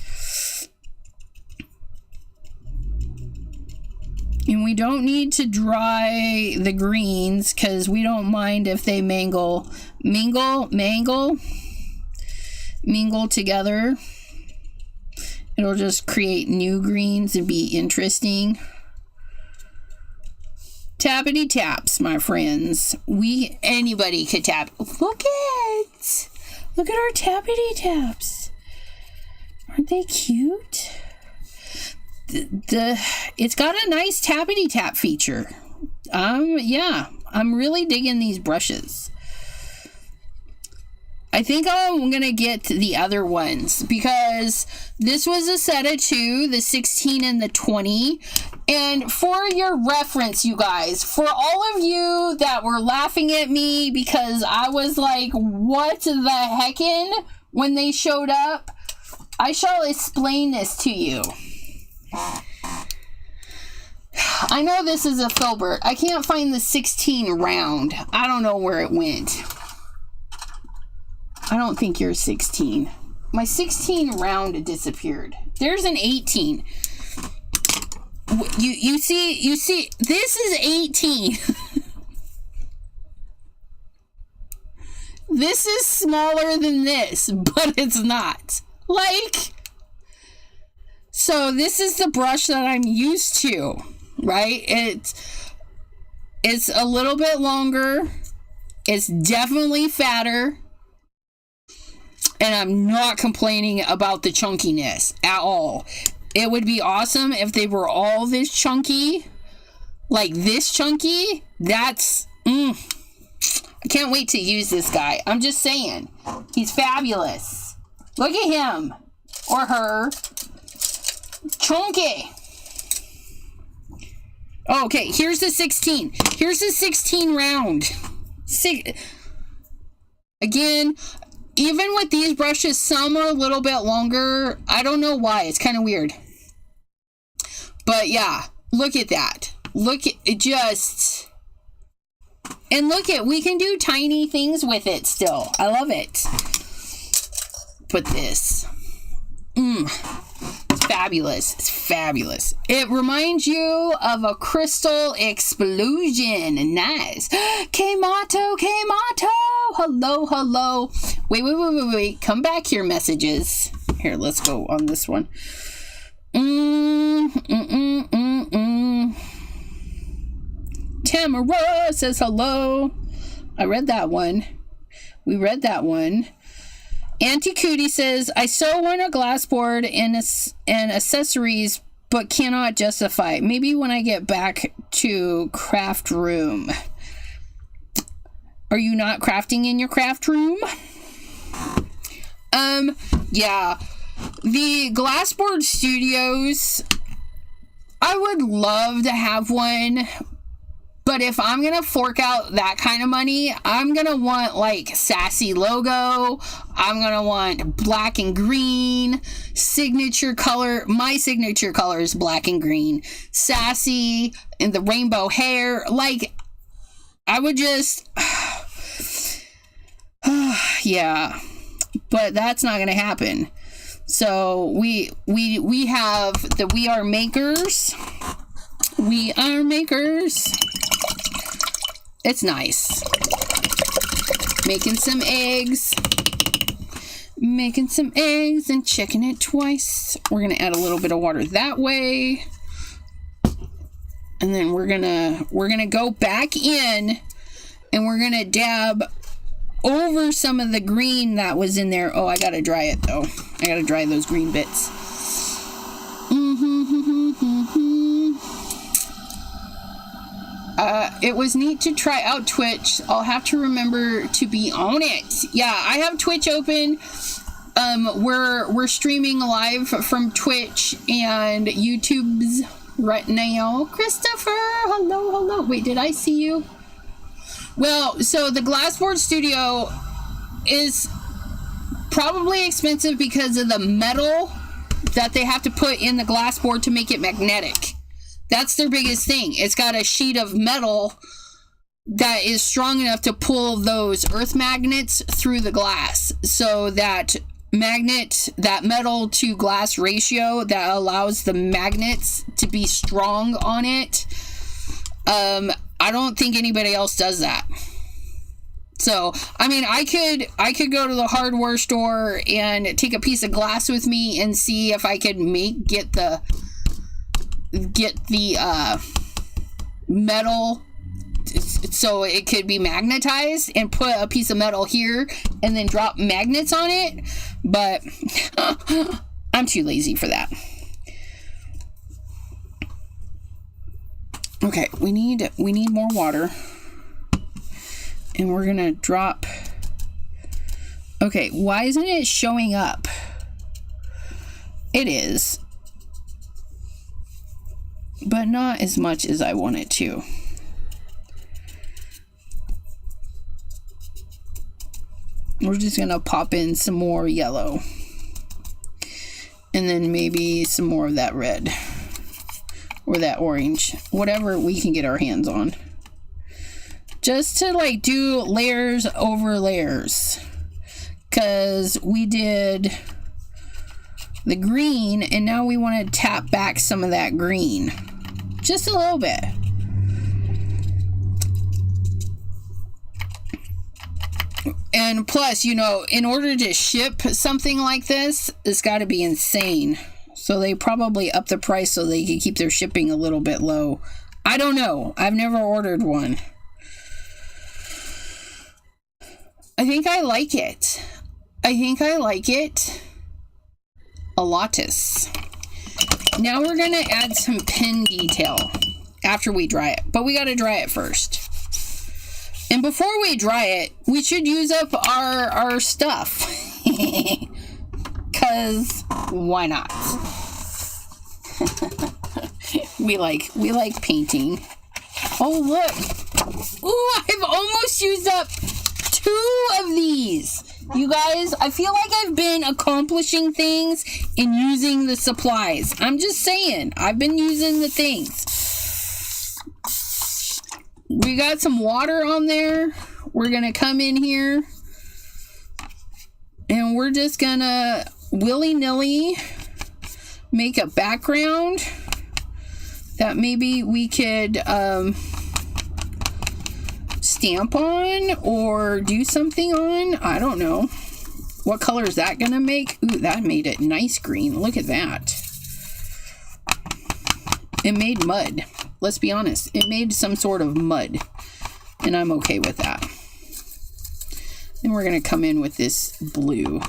And we don't need to dry the greens because we don't mind if they mingle together. It'll just create new greens and be interesting. Tappity taps, my friends. Anybody could tap. Look at our tappity taps. Aren't they cute? It's got a nice tappity tap feature. Yeah, I'm really digging these brushes. I think I'm going to get the other ones because this was a set of 2, the 16 and the 20. And for your reference, you guys, for all of you that were laughing at me because I was like, what the heckin' when they showed up, I shall explain this to you. I know this is a filbert. I can't find the 16 round. I don't know where it went. I don't think you're 16. My 16 round disappeared. There's an 18. You see, this is 18. This is smaller than this, but it's not. Like, So this is the brush that I'm used to, right? It's a little bit longer. It's definitely fatter. And I'm not complaining about the chunkiness at all. It would be awesome if they were all this chunky. Like this chunky. That's... I can't wait to use this guy. I'm just saying. He's fabulous. Look at him. Or her. Chunky. Oh, okay, here's the 16. Here's the 16 round. Again, even with these brushes, some are a little bit longer. I don't know why. It's kind of weird. But yeah, look at that. Look at it just... And look at, we can do tiny things with it still. I love it. Put this. It's fabulous. It's fabulous. It reminds you of a crystal explosion. Nice. K-Mato. Hello, hello. Wait. Come back here, messages. Here, let's go on this one. Tamara says hello. I read that one. We read that one. Auntie Cootie says, I so want a glass board and accessories, but cannot justify. Maybe when I get back to craft room. Are you not crafting in your craft room? Yeah. The Glassboard Studios, I would love to have one. But if I'm going to fork out that kind of money, I'm going to want like sassy logo. I'm going to want black and green, signature color. My signature color is black and green. Sassy and the rainbow hair. Like, I would just... yeah. But that's not going to happen. So we have the We Are Makers. We Are Makers. It's nice. Making some eggs and checking it twice. We're going to add a little bit of water that way. And then we're going to go back in and we're going to dab over some of the green that was in there. Oh, I got to dry it though. I got to dry those green bits. It was neat to try out Twitch. I'll have to remember to be on it. Yeah, I have Twitch open. We're streaming live from Twitch and YouTube's right now. Christopher, hello. Wait, did I see you? Well, so the Glassboard Studio is probably expensive because of the metal that they have to put in the glass board to make it magnetic. That's their biggest thing. It's got a sheet of metal that is strong enough to pull those earth magnets through the glass. So that metal to glass ratio that allows the magnets to be strong on it. I don't think anybody else does that. So, I mean, I could go to the hardware store and take a piece of glass with me and see if I could get the metal so it could be magnetized and put a piece of metal here and then drop magnets on it, but I'm too lazy for that. Okay, we need more water. And we're gonna drop. Okay, why isn't it showing up? It is. But not as much as I want it to. We're just gonna pop in some more yellow. And then maybe some more of that red. Or that orange. Whatever we can get our hands on. Just to like do layers over layers. Because we did the green and now we want to tap back some of that green. Just a little bit. And plus, you know, in order to ship something like this, it's got to be insane. So they probably up the price so they can keep their shipping a little bit low. I don't know. I've never ordered one. I think I like it. I think I like it a lotus. Now we're going to add some pen detail after we dry it. But we got to dry it first. And before we dry it, we should use up our stuff. Because why not? we like painting. Oh, look. Ooh, I've almost used up 2 of these. You guys, I feel like I've been accomplishing things and using the supplies. I'm just saying, I've been using the things. We got some water on there. We're going to come in here and we're just going to willy-nilly make a background that maybe we could stamp on or do something on. I don't know. What color is that gonna make? Ooh, that made it nice green. Look at that. It made mud. Let's be honest. It made some sort of mud. And I'm okay with that. And we're gonna come in with this blue.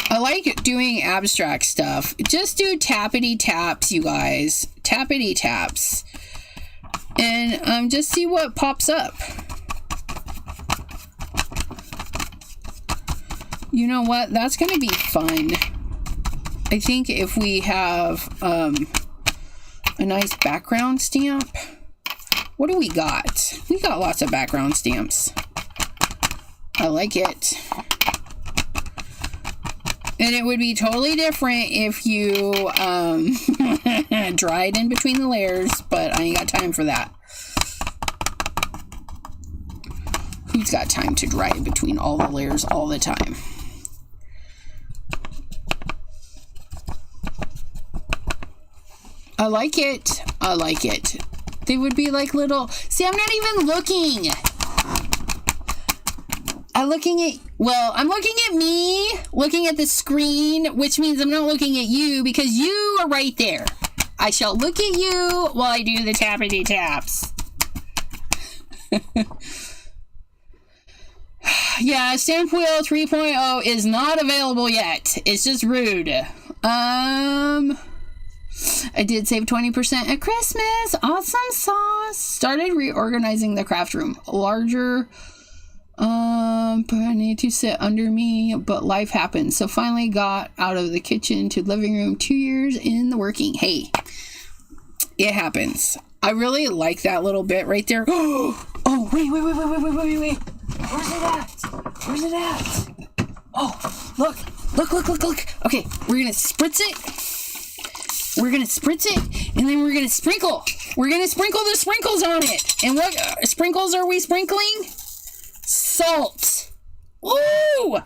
I like doing abstract stuff. Just do tappity taps, you guys. Tappity taps. And just see what pops up. You know what? That's going to be fun. I think if we have a nice background stamp. What do we got? We got lots of background stamps. I like it. And it would be totally different if you dried in between the layers, but I ain't got time for that. Who's got time to dry in between all the layers all the time? I like it. I like it. They would be like little... See, I'm not even looking. I'm looking at me, looking at the screen, which means I'm not looking at you because you are right there. I shall look at you while I do the tappity taps. Yeah, Stamp Wheel 3.0 is not available yet. It's just rude. I did save 20% at Christmas. Awesome sauce. Started reorganizing the craft room. Larger... but I need to sit under me, but life happened. So finally got out of the kitchen to living room. 2 years in the working. Hey, it happens. I really like that little bit right there. Oh, wait. Where's it at? Where's it at? Oh, look. Okay, we're going to spritz it. We're going to spritz it, and then we're going to sprinkle. We're going to sprinkle the sprinkles on it. And what sprinkles are we sprinkling? Salt. Ooh,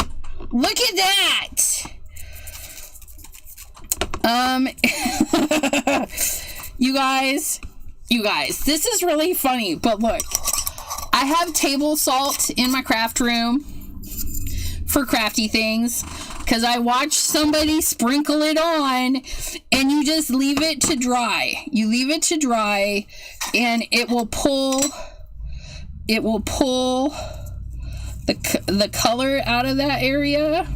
look at that. You guys, this is really funny, but look, I have table salt in my craft room for crafty things because I watched somebody sprinkle it on, and you just leave it to dry. You leave it to dry, and it will pull the color out of that area.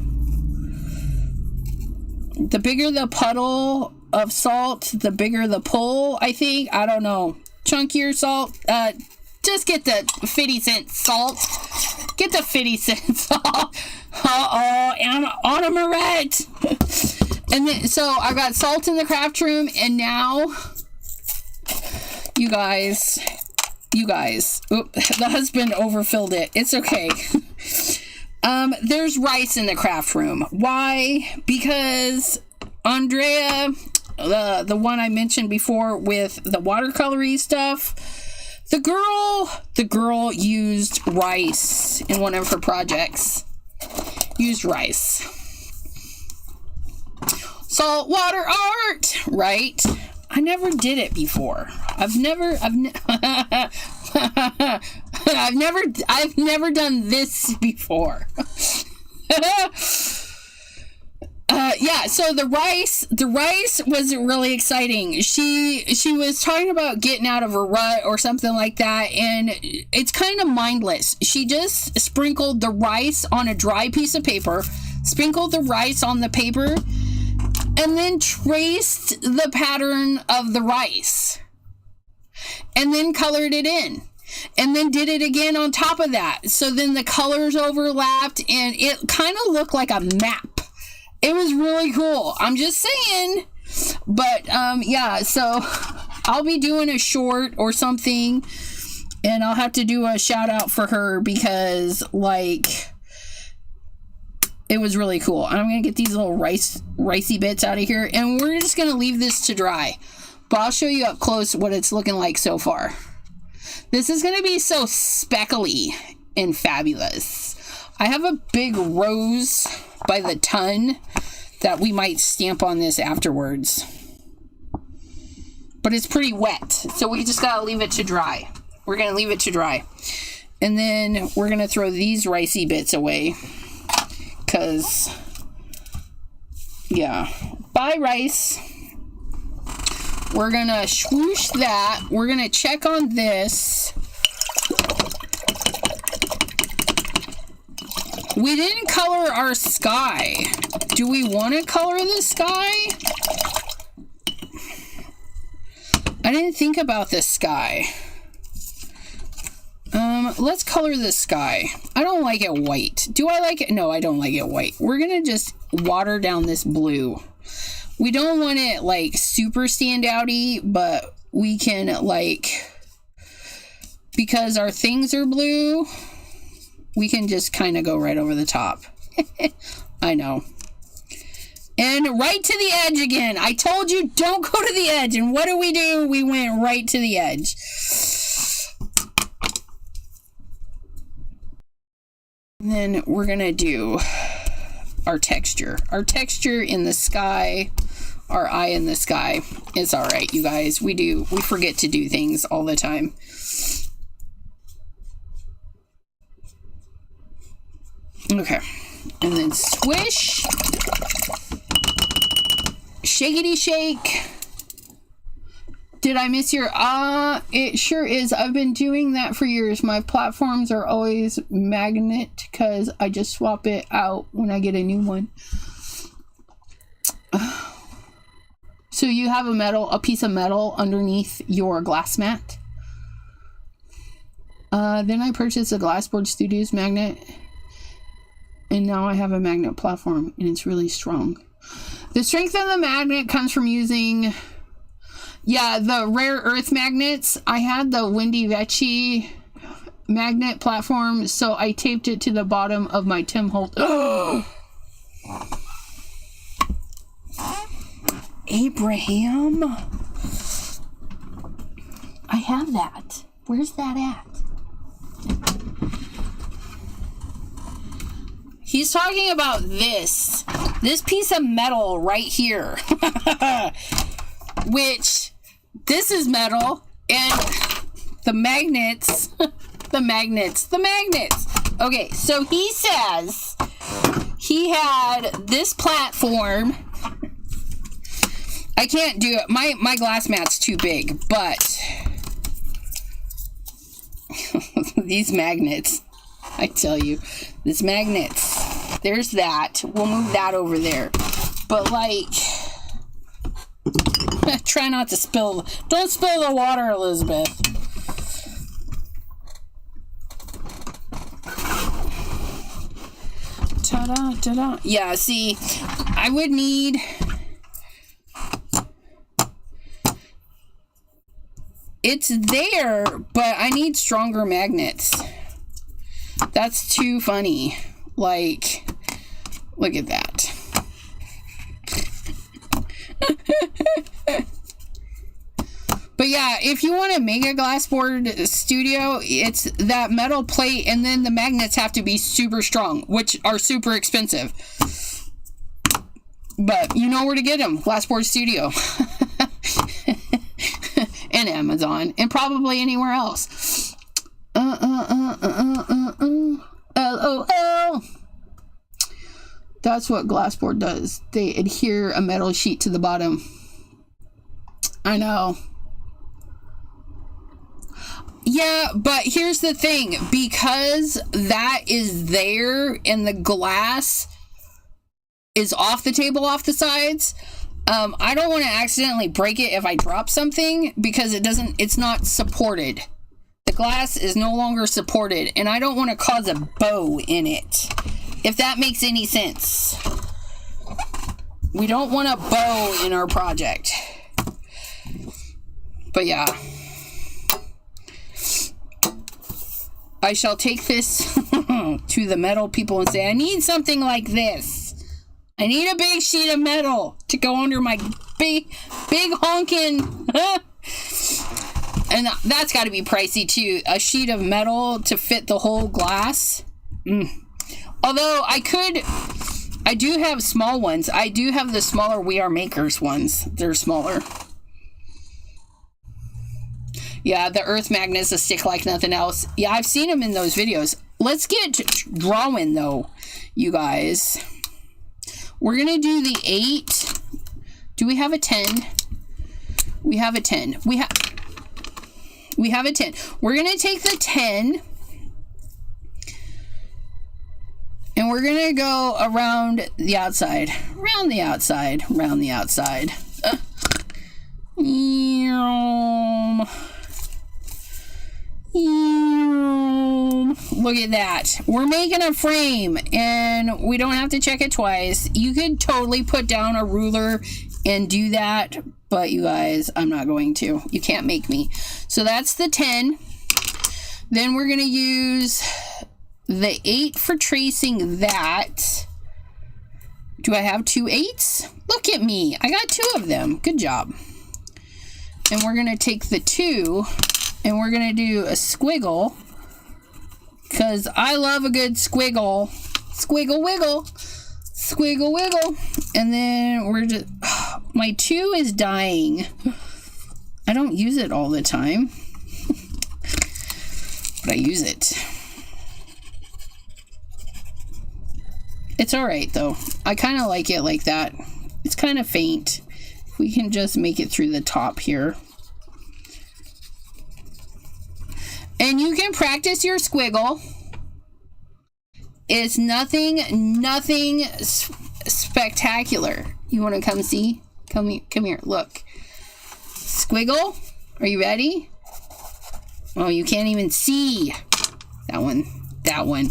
The bigger the puddle of salt, the bigger the pull, I think. I don't know. Chunkier salt. Just get the 50-cent salt. Get the 50-cent salt. And Anna Moret. And then, so I got salt in the craft room, and now, you guys, the husband overfilled it. It's okay. There's rice in the craft room. Why? Because Andrea, the one I mentioned before with the watercoloring stuff, the girl used rice in one of her projects. Used rice. Saltwater art, right? I never did it before. I've never done this before. Yeah, so the rice was really exciting. She was talking about getting out of a rut or something like that, and it's kind of mindless. She just sprinkled the rice on a dry piece of paper, sprinkled the rice on the paper, and then traced the pattern of the rice, and then colored it in. And then did it again on top of that. So then the colors overlapped, and it kind of looked like a map. It was really cool. I'm just saying. But, yeah, so I'll be doing a short or something, and I'll have to do a shout out for her because, like, it was really cool. I'm going to get these little ricey bits out of here, and we're just going to leave this to dry. But I'll show you up close what it's looking like so far. This is going to be so speckly and fabulous. I have a big rose by the ton that we might stamp on this afterwards. But it's pretty wet, so we just gotta leave it to dry. We're gonna leave it to dry. And then we're gonna throw these ricey bits away. Because, yeah. Bye, rice. We're gonna swoosh that. We're gonna check on this. We didn't color our sky. Do we want to color the sky? I didn't think about the sky. Let's color the sky. I don't like it white. Do I like it? No, I don't like it white. We're gonna just water down this blue. We don't want it, like, super standouty, but we can, like, because our things are blue, we can just kind of go right over the top. I know. And right to the edge again. I told you, don't go to the edge. And what do? We went right to the edge. And then we're going to do our texture. Our texture in the sky, our eye in the sky. It's all right, you guys. We forget to do things all the time. Okay. And then swish. Shakety shake. Did I miss your it sure is. I've been doing that for years. My platforms are always magnet because I just swap it out when I get a new one. So you have a piece of metal underneath your glass mat. Then I purchased a Glassboard Studios magnet, and now I have a magnet platform, and it's really strong. The strength of the magnet comes from using, the rare earth magnets. I had the Windy Vecchi magnet platform, so I taped it to the bottom of my Tim Holt. Abraham, I have that. Where's that at? He's talking about this piece of metal right here, which this is metal, and the magnets. Okay, so he says he had this platform. I can't do it. My glass mat's too big, but these magnets, I tell you, these magnets, there's that. We'll move that over there. But, like, try not to spill. Don't spill the water, Elizabeth. Ta-da, ta-da. Yeah, see, I would need... It's there, but I need stronger magnets. That's too funny. Like, look at that. But yeah, if you want to make a Glassboard Studio, it's that metal plate, and then the magnets have to be super strong, which are super expensive. But you know where to get them. Glassboard Studio. And Amazon, and probably anywhere else. LOL. That's what glassboard does. They adhere a metal sheet to the bottom. I know. Yeah, but here's the thing. Because that is there and the glass is off the table, off the sides, I don't want to accidentally break it if I drop something, because it's not supported. The glass is no longer supported, and I don't want to cause a bow in it, if that makes any sense. We don't want a bow in our project. But yeah. I shall take this to the metal people and say, I need something like this. I need a big sheet of metal to go under my big honkin'. And that's got to be pricey too. A sheet of metal to fit the whole glass. Although I do have small ones. I do have the smaller We Are Makers ones. They're smaller. Yeah, the earth magnets a stick like nothing else. Yeah, I've seen them in those videos. Let's get drawing though, you guys. We're going to do the 8. Do we have a 10? We have a 10. We have a 10. We're going to take the 10. And we're going to go around the outside. Around the outside. Around the outside. Look at that. We're making a frame and we don't have to check it twice. You could totally put down a ruler and do that, but you guys, I'm not going to. You can't make me. So that's the 10. Then we're going to use the 8 for tracing that. Do I have 2 8s? Look at me. I got 2 of them. Good job. And we're going to take the 2 and we're going to do a squiggle, because I love a good squiggle. Squiggle wiggle. Squiggle wiggle. And then we're just... my 2 is dying. I don't use it all the time. But I use it. It's alright, though. I kind of like it like that. It's kind of faint. If we can just make it through the top here. And you can practice your squiggle. It's nothing spectacular. You want to come see? Come here, look. Squiggle. Are you ready? Oh, you can't even see. That one.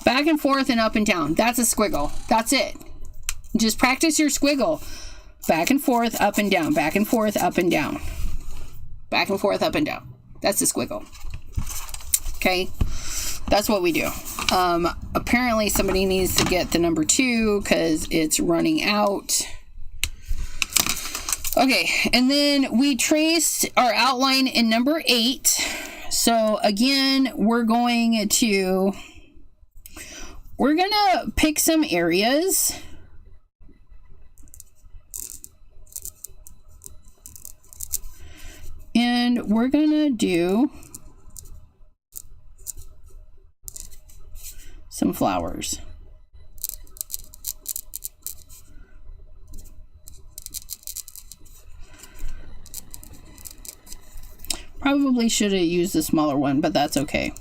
Back and forth and up and down. That's a squiggle. That's it. Just practice your squiggle. Back and forth, up and down. Back and forth, up and down. Back and forth, up and down. That's a squiggle. Okay? That's what we do. Apparently somebody needs to get the number 2 because it's running out. Okay, and then we traced our outline in number 8. So again, we're gonna pick some areas. And we're gonna do some flowers. Probably should have used the smaller one, but that's okay.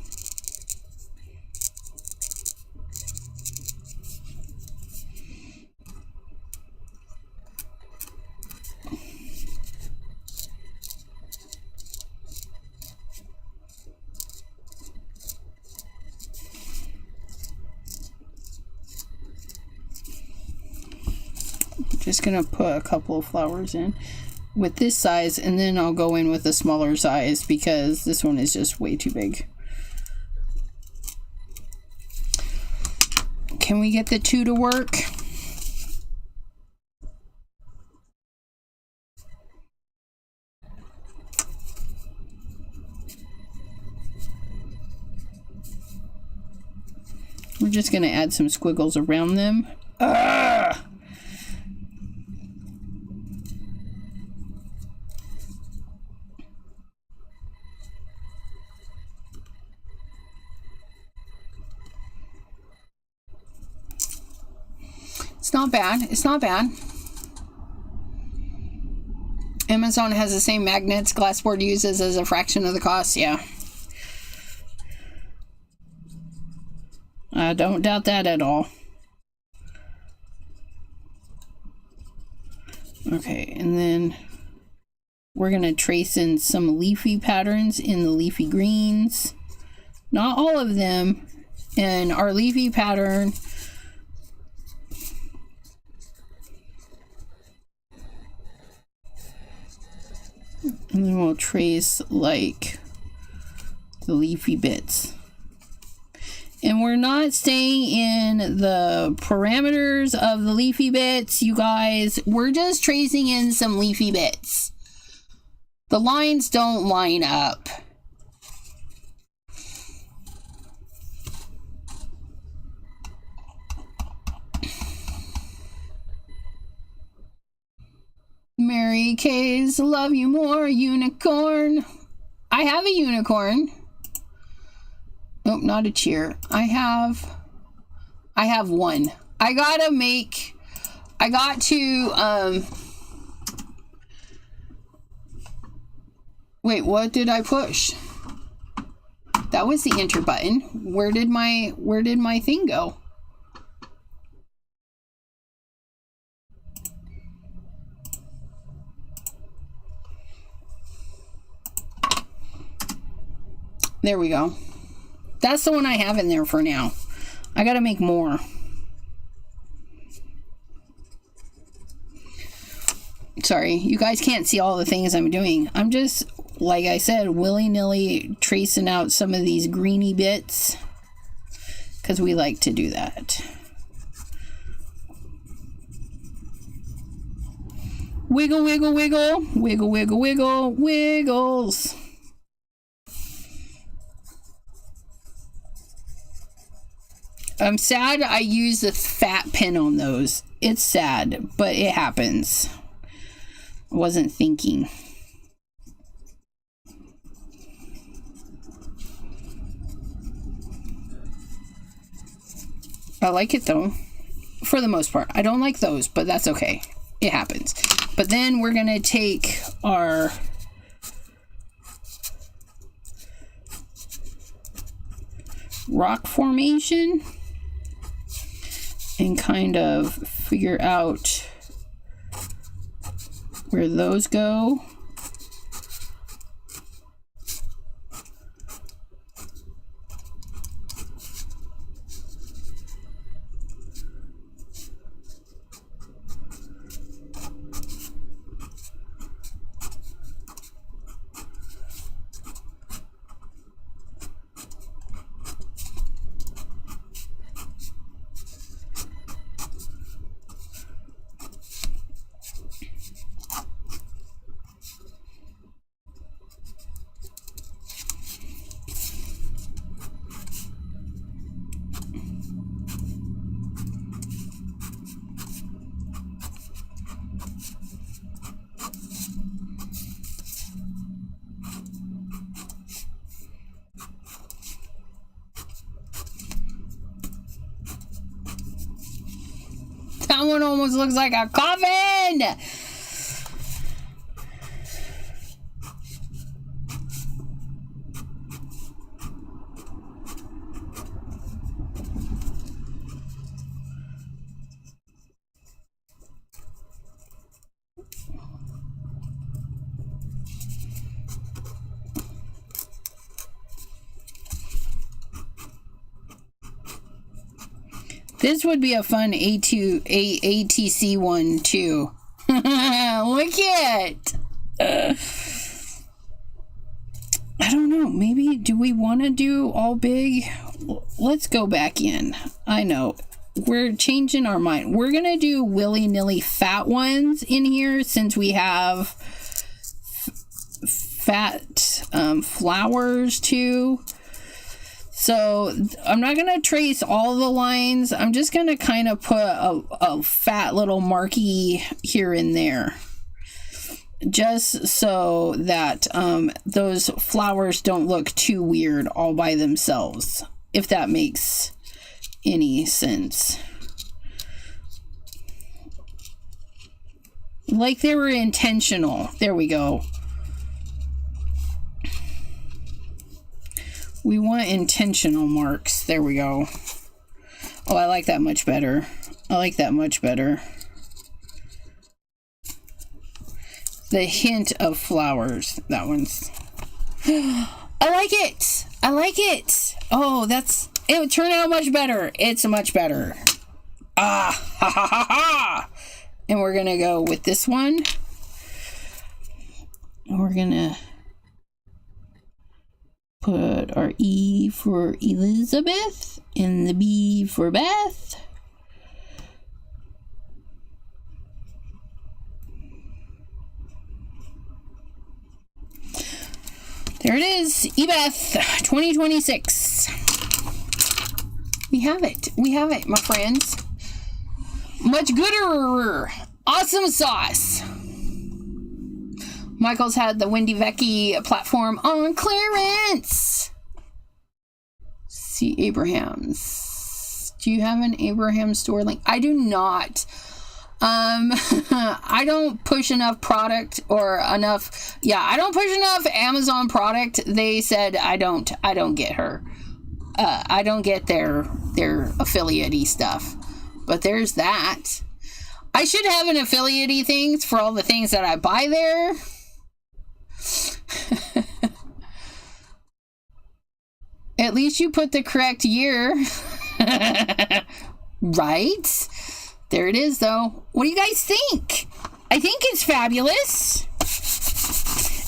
Just gonna put a couple of flowers in with this size, and then I'll go in with a smaller size because this one is just way too big. Can we get the 2 to work? We're just gonna add some squiggles around them. It's not bad. It's not bad. Amazon has the same magnets Glassboard uses as a fraction of the cost. Yeah. I don't doubt that at all. Okay, and then we're going to trace in some leafy patterns in the leafy greens. Not all of them. And our leafy pattern, and then we'll trace like the leafy bits. And we're not staying in the parameters of the leafy bits, you guys. We're just tracing in some leafy bits. The lines don't line up. Mary Kay's love you more, unicorn. I have a unicorn. Nope, not a cheer. I have one. I got to, wait, what did I push? That was the enter button. Where did my thing go? There we go. That's the one I have in there for now. I gotta make more. Sorry, you guys can't see all the things I'm doing. I'm just, like I said, willy-nilly tracing out some of these greeny bits, because we like to do that. Wiggle, wiggle, wiggle. Wiggle, wiggle, wiggle. Wiggles. I'm sad I used the fat pin on those. It's sad, but it happens. I wasn't thinking. I like it though, for the most part. I don't like those, but that's okay. It happens. But then we're going to take our rock formation and kind of figure out where those go. That one almost looks like a coffin! This would be a fun ATC one too. Look at it. I don't know. Maybe do we want to do all big? Let's go back in. I know. We're changing our mind. We're going to do willy-nilly fat ones in here since we have fat flowers too. So I'm not going to trace all the lines. I'm just going to kind of put a fat little marquee here and there. Just so that those flowers don't look too weird all by themselves. If that makes any sense. Like they were intentional. There we go. We want intentional marks. There we go. Oh, I like that much better. I like that much better. The hint of flowers. That one's... I like it. I like it. Oh, it would turn out much better. It's much better. Ah, ha, ha, ha, ha. And we're going to go with this one. And we're going to put our E for Elizabeth and the B for Beth. There it is, eBeth 2026. We have it. We have it, my friends. Much gooder. Awesome sauce. Michael's had the Wendy Vecchi platform on clearance. See Abraham's. Do you have an Abraham store link? I do not. I don't push enough product or enough. Yeah, I don't push enough Amazon product. They said I don't get her. I don't get their affiliate-y stuff. But there's that. I should have an affiliate-y things for all the things that I buy there. At least you put the correct year. Right? There it is, though. What do you guys think? I think it's fabulous.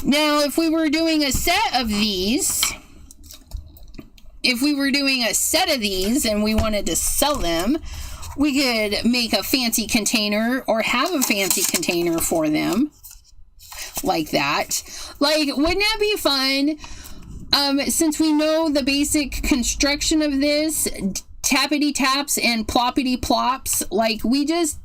Now, if we were doing a set of these, and we wanted to sell them, we could make a fancy container or have a fancy container for them. Like that. Like, wouldn't that be fun? Since we know the basic construction of this, tappity taps and ploppity plops, like we just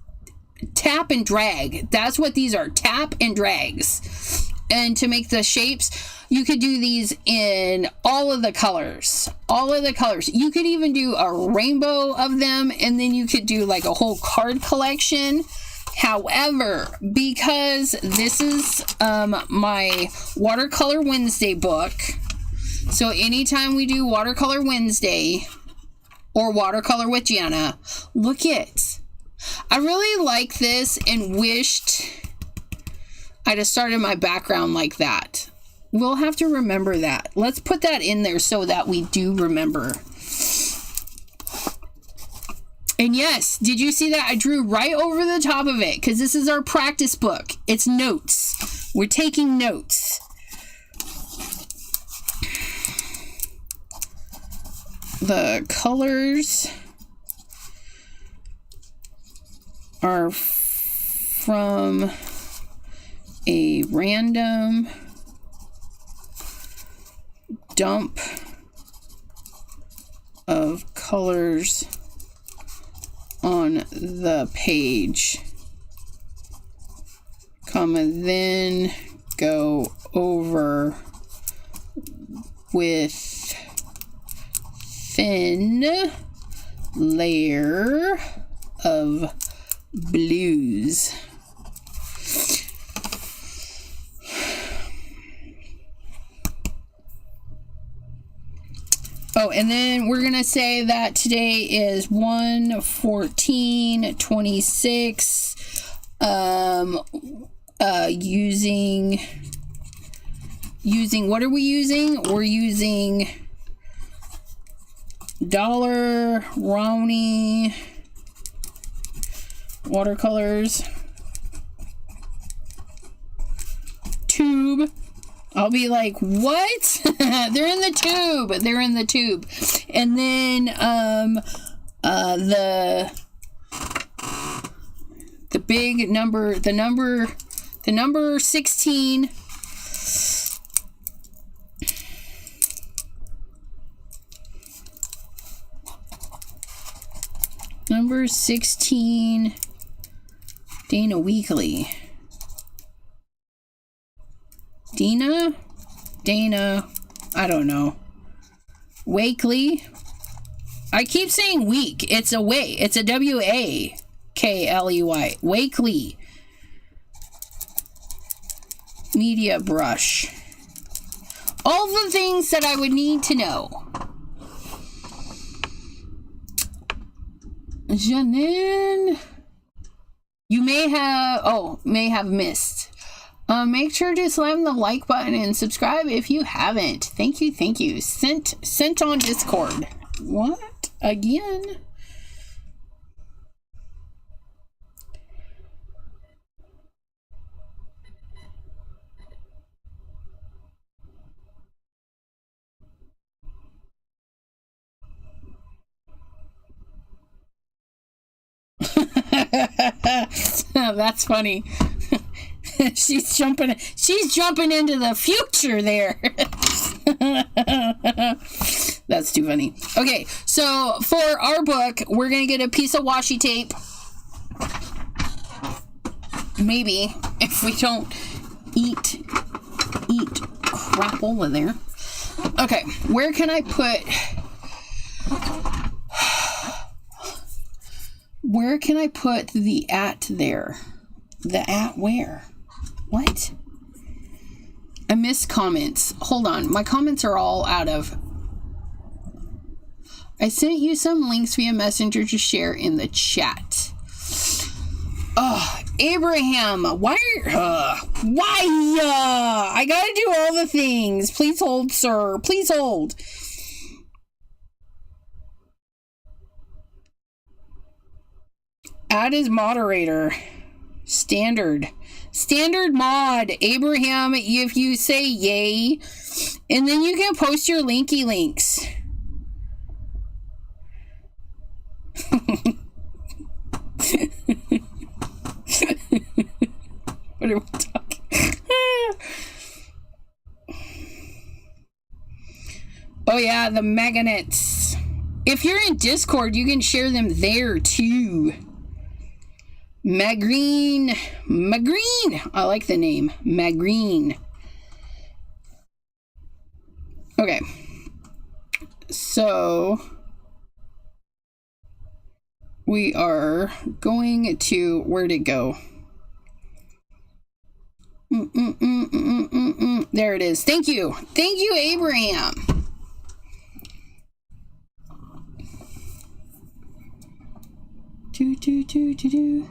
tap and drag. That's what these are, tap and drags. And to make the shapes, you could do these in all of the colors. You could even do a rainbow of them, and then you could do like a whole card collection. However, because this is my Watercolor Wednesday book, so anytime we do Watercolor Wednesday or Watercolor with Jana, look it. I really like this and wished I'd have started my background like that. We'll have to remember that. Let's put that in there so that we do remember. And yes, did you see that? I drew right over the top of it because this is our practice book. It's notes. We're taking notes. The colors are from a random dump of colors on the page, comma, then go over with thin layer of blues. Oh, and then we're going to say that today is 1/14/26. Using, what are we using? We're using Dollar Rowney watercolors. Tube. I'll be like, what? They're in the tube. They're in the tube. And then the big number, the number 16. Number 16, Dana Weekly. Dana, I don't know. Wakely. I keep saying week. It's a way. It's a Wakley. Wakely. media brush. All the things that I would need to know. Jana, you may have missed. Make sure to slam the like button and subscribe if you haven't. Thank you. Sent on Discord. What? Again? That's funny. She's jumping into the future there. That's too funny. Okay, so for our book, we're gonna get a piece of washi tape. Maybe if we don't eat crap over there. Okay, where can I put? Where can I put the at there? The at where? What? I missed comments. Hold on. My comments are all out of... I sent you some links via Messenger to share in the chat. Oh, Abraham. Why? I gotta do all the things. Please hold, sir. Please hold. Add as moderator. Standard mod. Abraham, if you say yay, and then you can post your linky links. What are we talking? Oh yeah, the magnets. If you're in Discord, you can share them there too. Migraine. I like the name. Migraine. Okay. So we are going to, where'd it go? There it is. Thank you, Abraham. Do.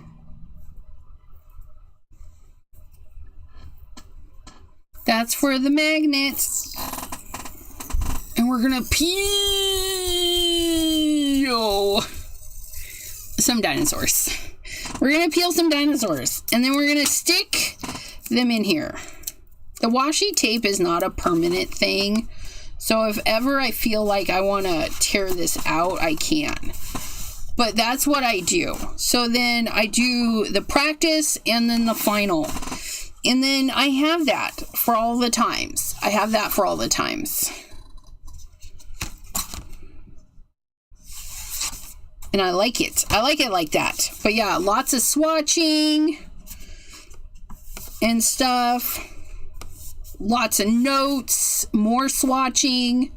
That's for the magnets. And we're gonna peel some dinosaurs. We're gonna peel some dinosaurs. And then we're gonna stick them in here. The washi tape is not a permanent thing. So if ever I feel like I want to tear this out, I can. But that's what I do. So then I do the practice and then the final. And then I have that for all the times. And I like it. I like it like that. But yeah, lots of swatching and stuff. Lots of notes. More swatching.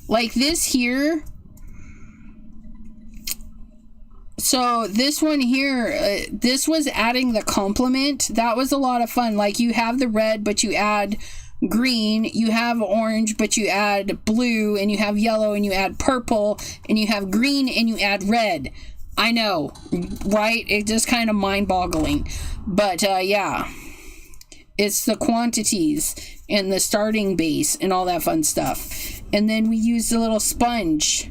Like this here. So this one here, this was adding the complement. That was a lot of fun. Like you have the red, but you add green. You have orange, but you add blue. And you have yellow, and you add purple. And you have green, and you add red. I know, right? It's just kind of mind-boggling. But yeah, it's the quantities and the starting base and all that fun stuff. And then we used a little sponge.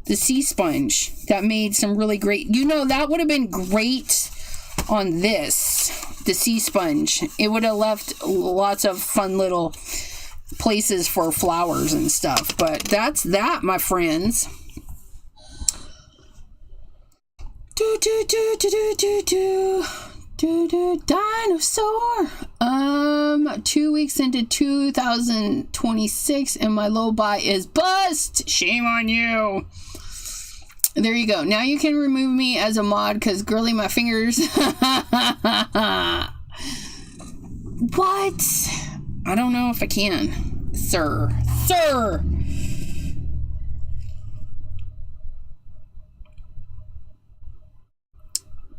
The sea sponge that made some really great, that would have been great on this, the sea sponge. It would have left lots of fun little places for flowers and stuff. But that's that, my friends. Dinosaur. 2 weeks into 2026 and my low buy is bust. Shame on you. There you go. Now you can remove me as a mod because girly my fingers. What? I don't know if I can. Sir.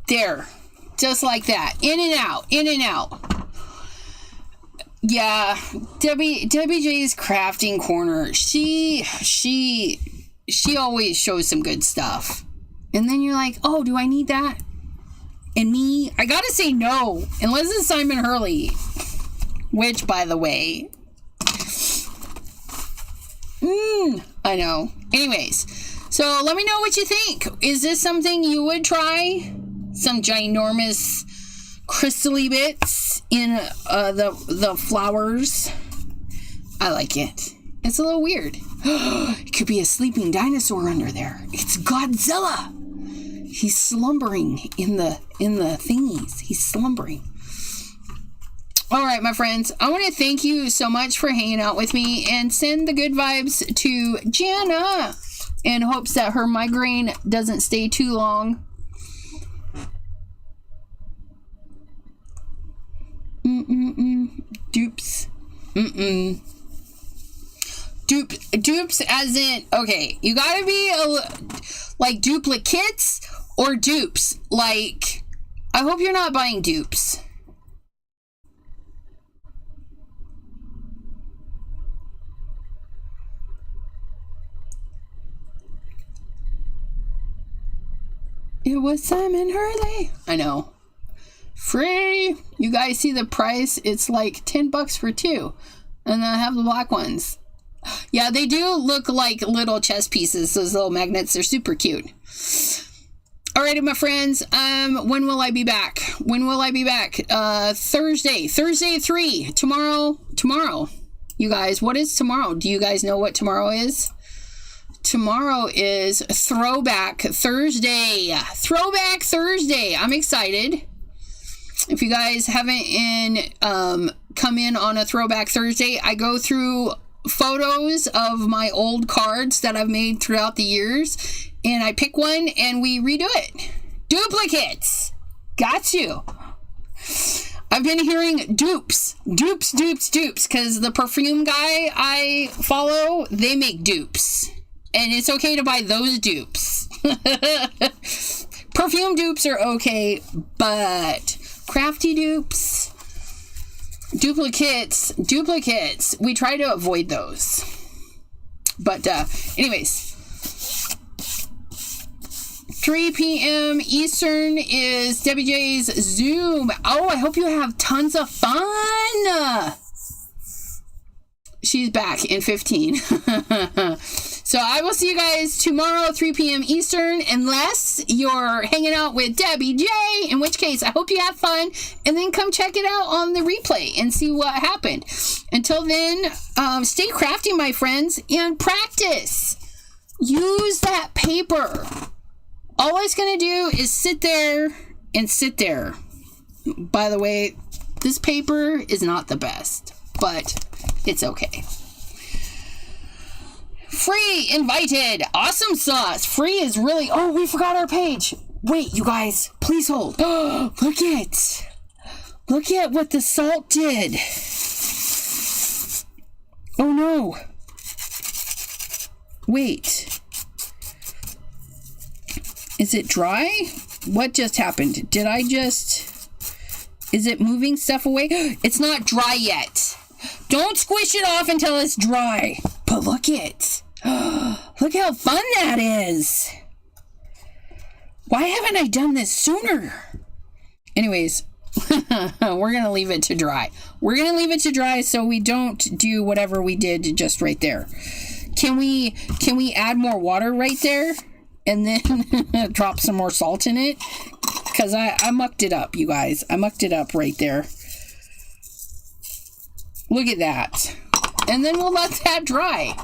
There. Just like that. In and out. In and out. Yeah. WJ's crafting corner. She always shows some good stuff. And then you're like, oh, do I need that? And me? I gotta say no. Unless it's Simon Hurley. Which, by the way... I know. Anyways, so let me know what you think. Is this something you would try? Some ginormous crystally bits in the flowers. I like it. It's a little weird. It could be a sleeping dinosaur under there. It's Godzilla. He's slumbering in the thingies. He's slumbering. All right, my friends, I want to thank you so much for hanging out with me and send the good vibes to Jana in hopes that her migraine doesn't stay too long. Dupes. Dupes as in, okay, you gotta be like duplicates or dupes. Like, I hope you're not buying dupes. It was Simon Hurley. I know. Free. You guys see the price? It's like $10 for two. And then I have the black ones. Yeah, they do look like little chess pieces. Those little magnets. They're super cute. Alrighty, my friends. When will I be back? Thursday. Thursday 3. Tomorrow. You guys, what is tomorrow? Do you guys know what tomorrow is? Tomorrow is Throwback Thursday. Throwback Thursday. I'm excited. If you guys haven't come in on a Throwback Thursday, I go through photos of my old cards that I've made throughout the years, and I pick one and we redo it. Duplicates. Got you. I've been hearing dupes, because the perfume guy I follow, they make dupes. And it's okay to buy those dupes. Perfume dupes are okay, but crafty dupes, duplicates, we try to avoid those. But anyways, 3 p.m. Eastern is Debbie J's Zoom. Oh, I hope you have tons of fun. She's back in 15. So I will see you guys tomorrow, 3 p.m. Eastern, unless you're hanging out with Debbie J, in which case I hope you have fun, and then come check it out on the replay and see what happened. Until then, stay crafty, my friends, and practice. Use that paper. All it's going to do is sit there and sit there. By the way, this paper is not the best, but it's okay. Free invited. Awesome sauce. Free is really... Oh, we forgot our page. Wait, you guys. Please hold. Oh, look at what the salt did. Oh, no. Wait. Is it dry? What just happened? Did I just... Is it moving stuff away? It's not dry yet. Don't squish it off until it's dry. But look it. Look how fun that is. Why haven't I done this sooner? Anyways, we're going to leave it to dry. We're going to leave it to dry so we don't do whatever we did just right there. Can we add more water right there? And then drop some more salt in it? Because I mucked it up, you guys. I mucked it up right there. Look at that. And then we'll let that dry.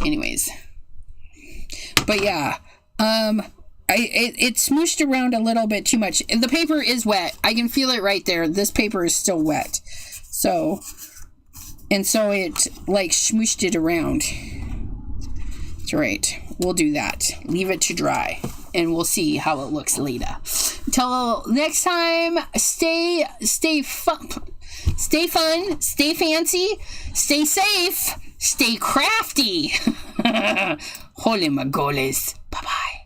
Anyways. But yeah. It smooshed around a little bit too much. The paper is wet. I can feel it right there. This paper is still wet. So it like smooshed it around. That's right. We'll do that. Leave it to dry. And we'll see how it looks later. Until next time, stay fun, stay fancy, stay safe, stay crafty. Holy magoles. Bye-bye.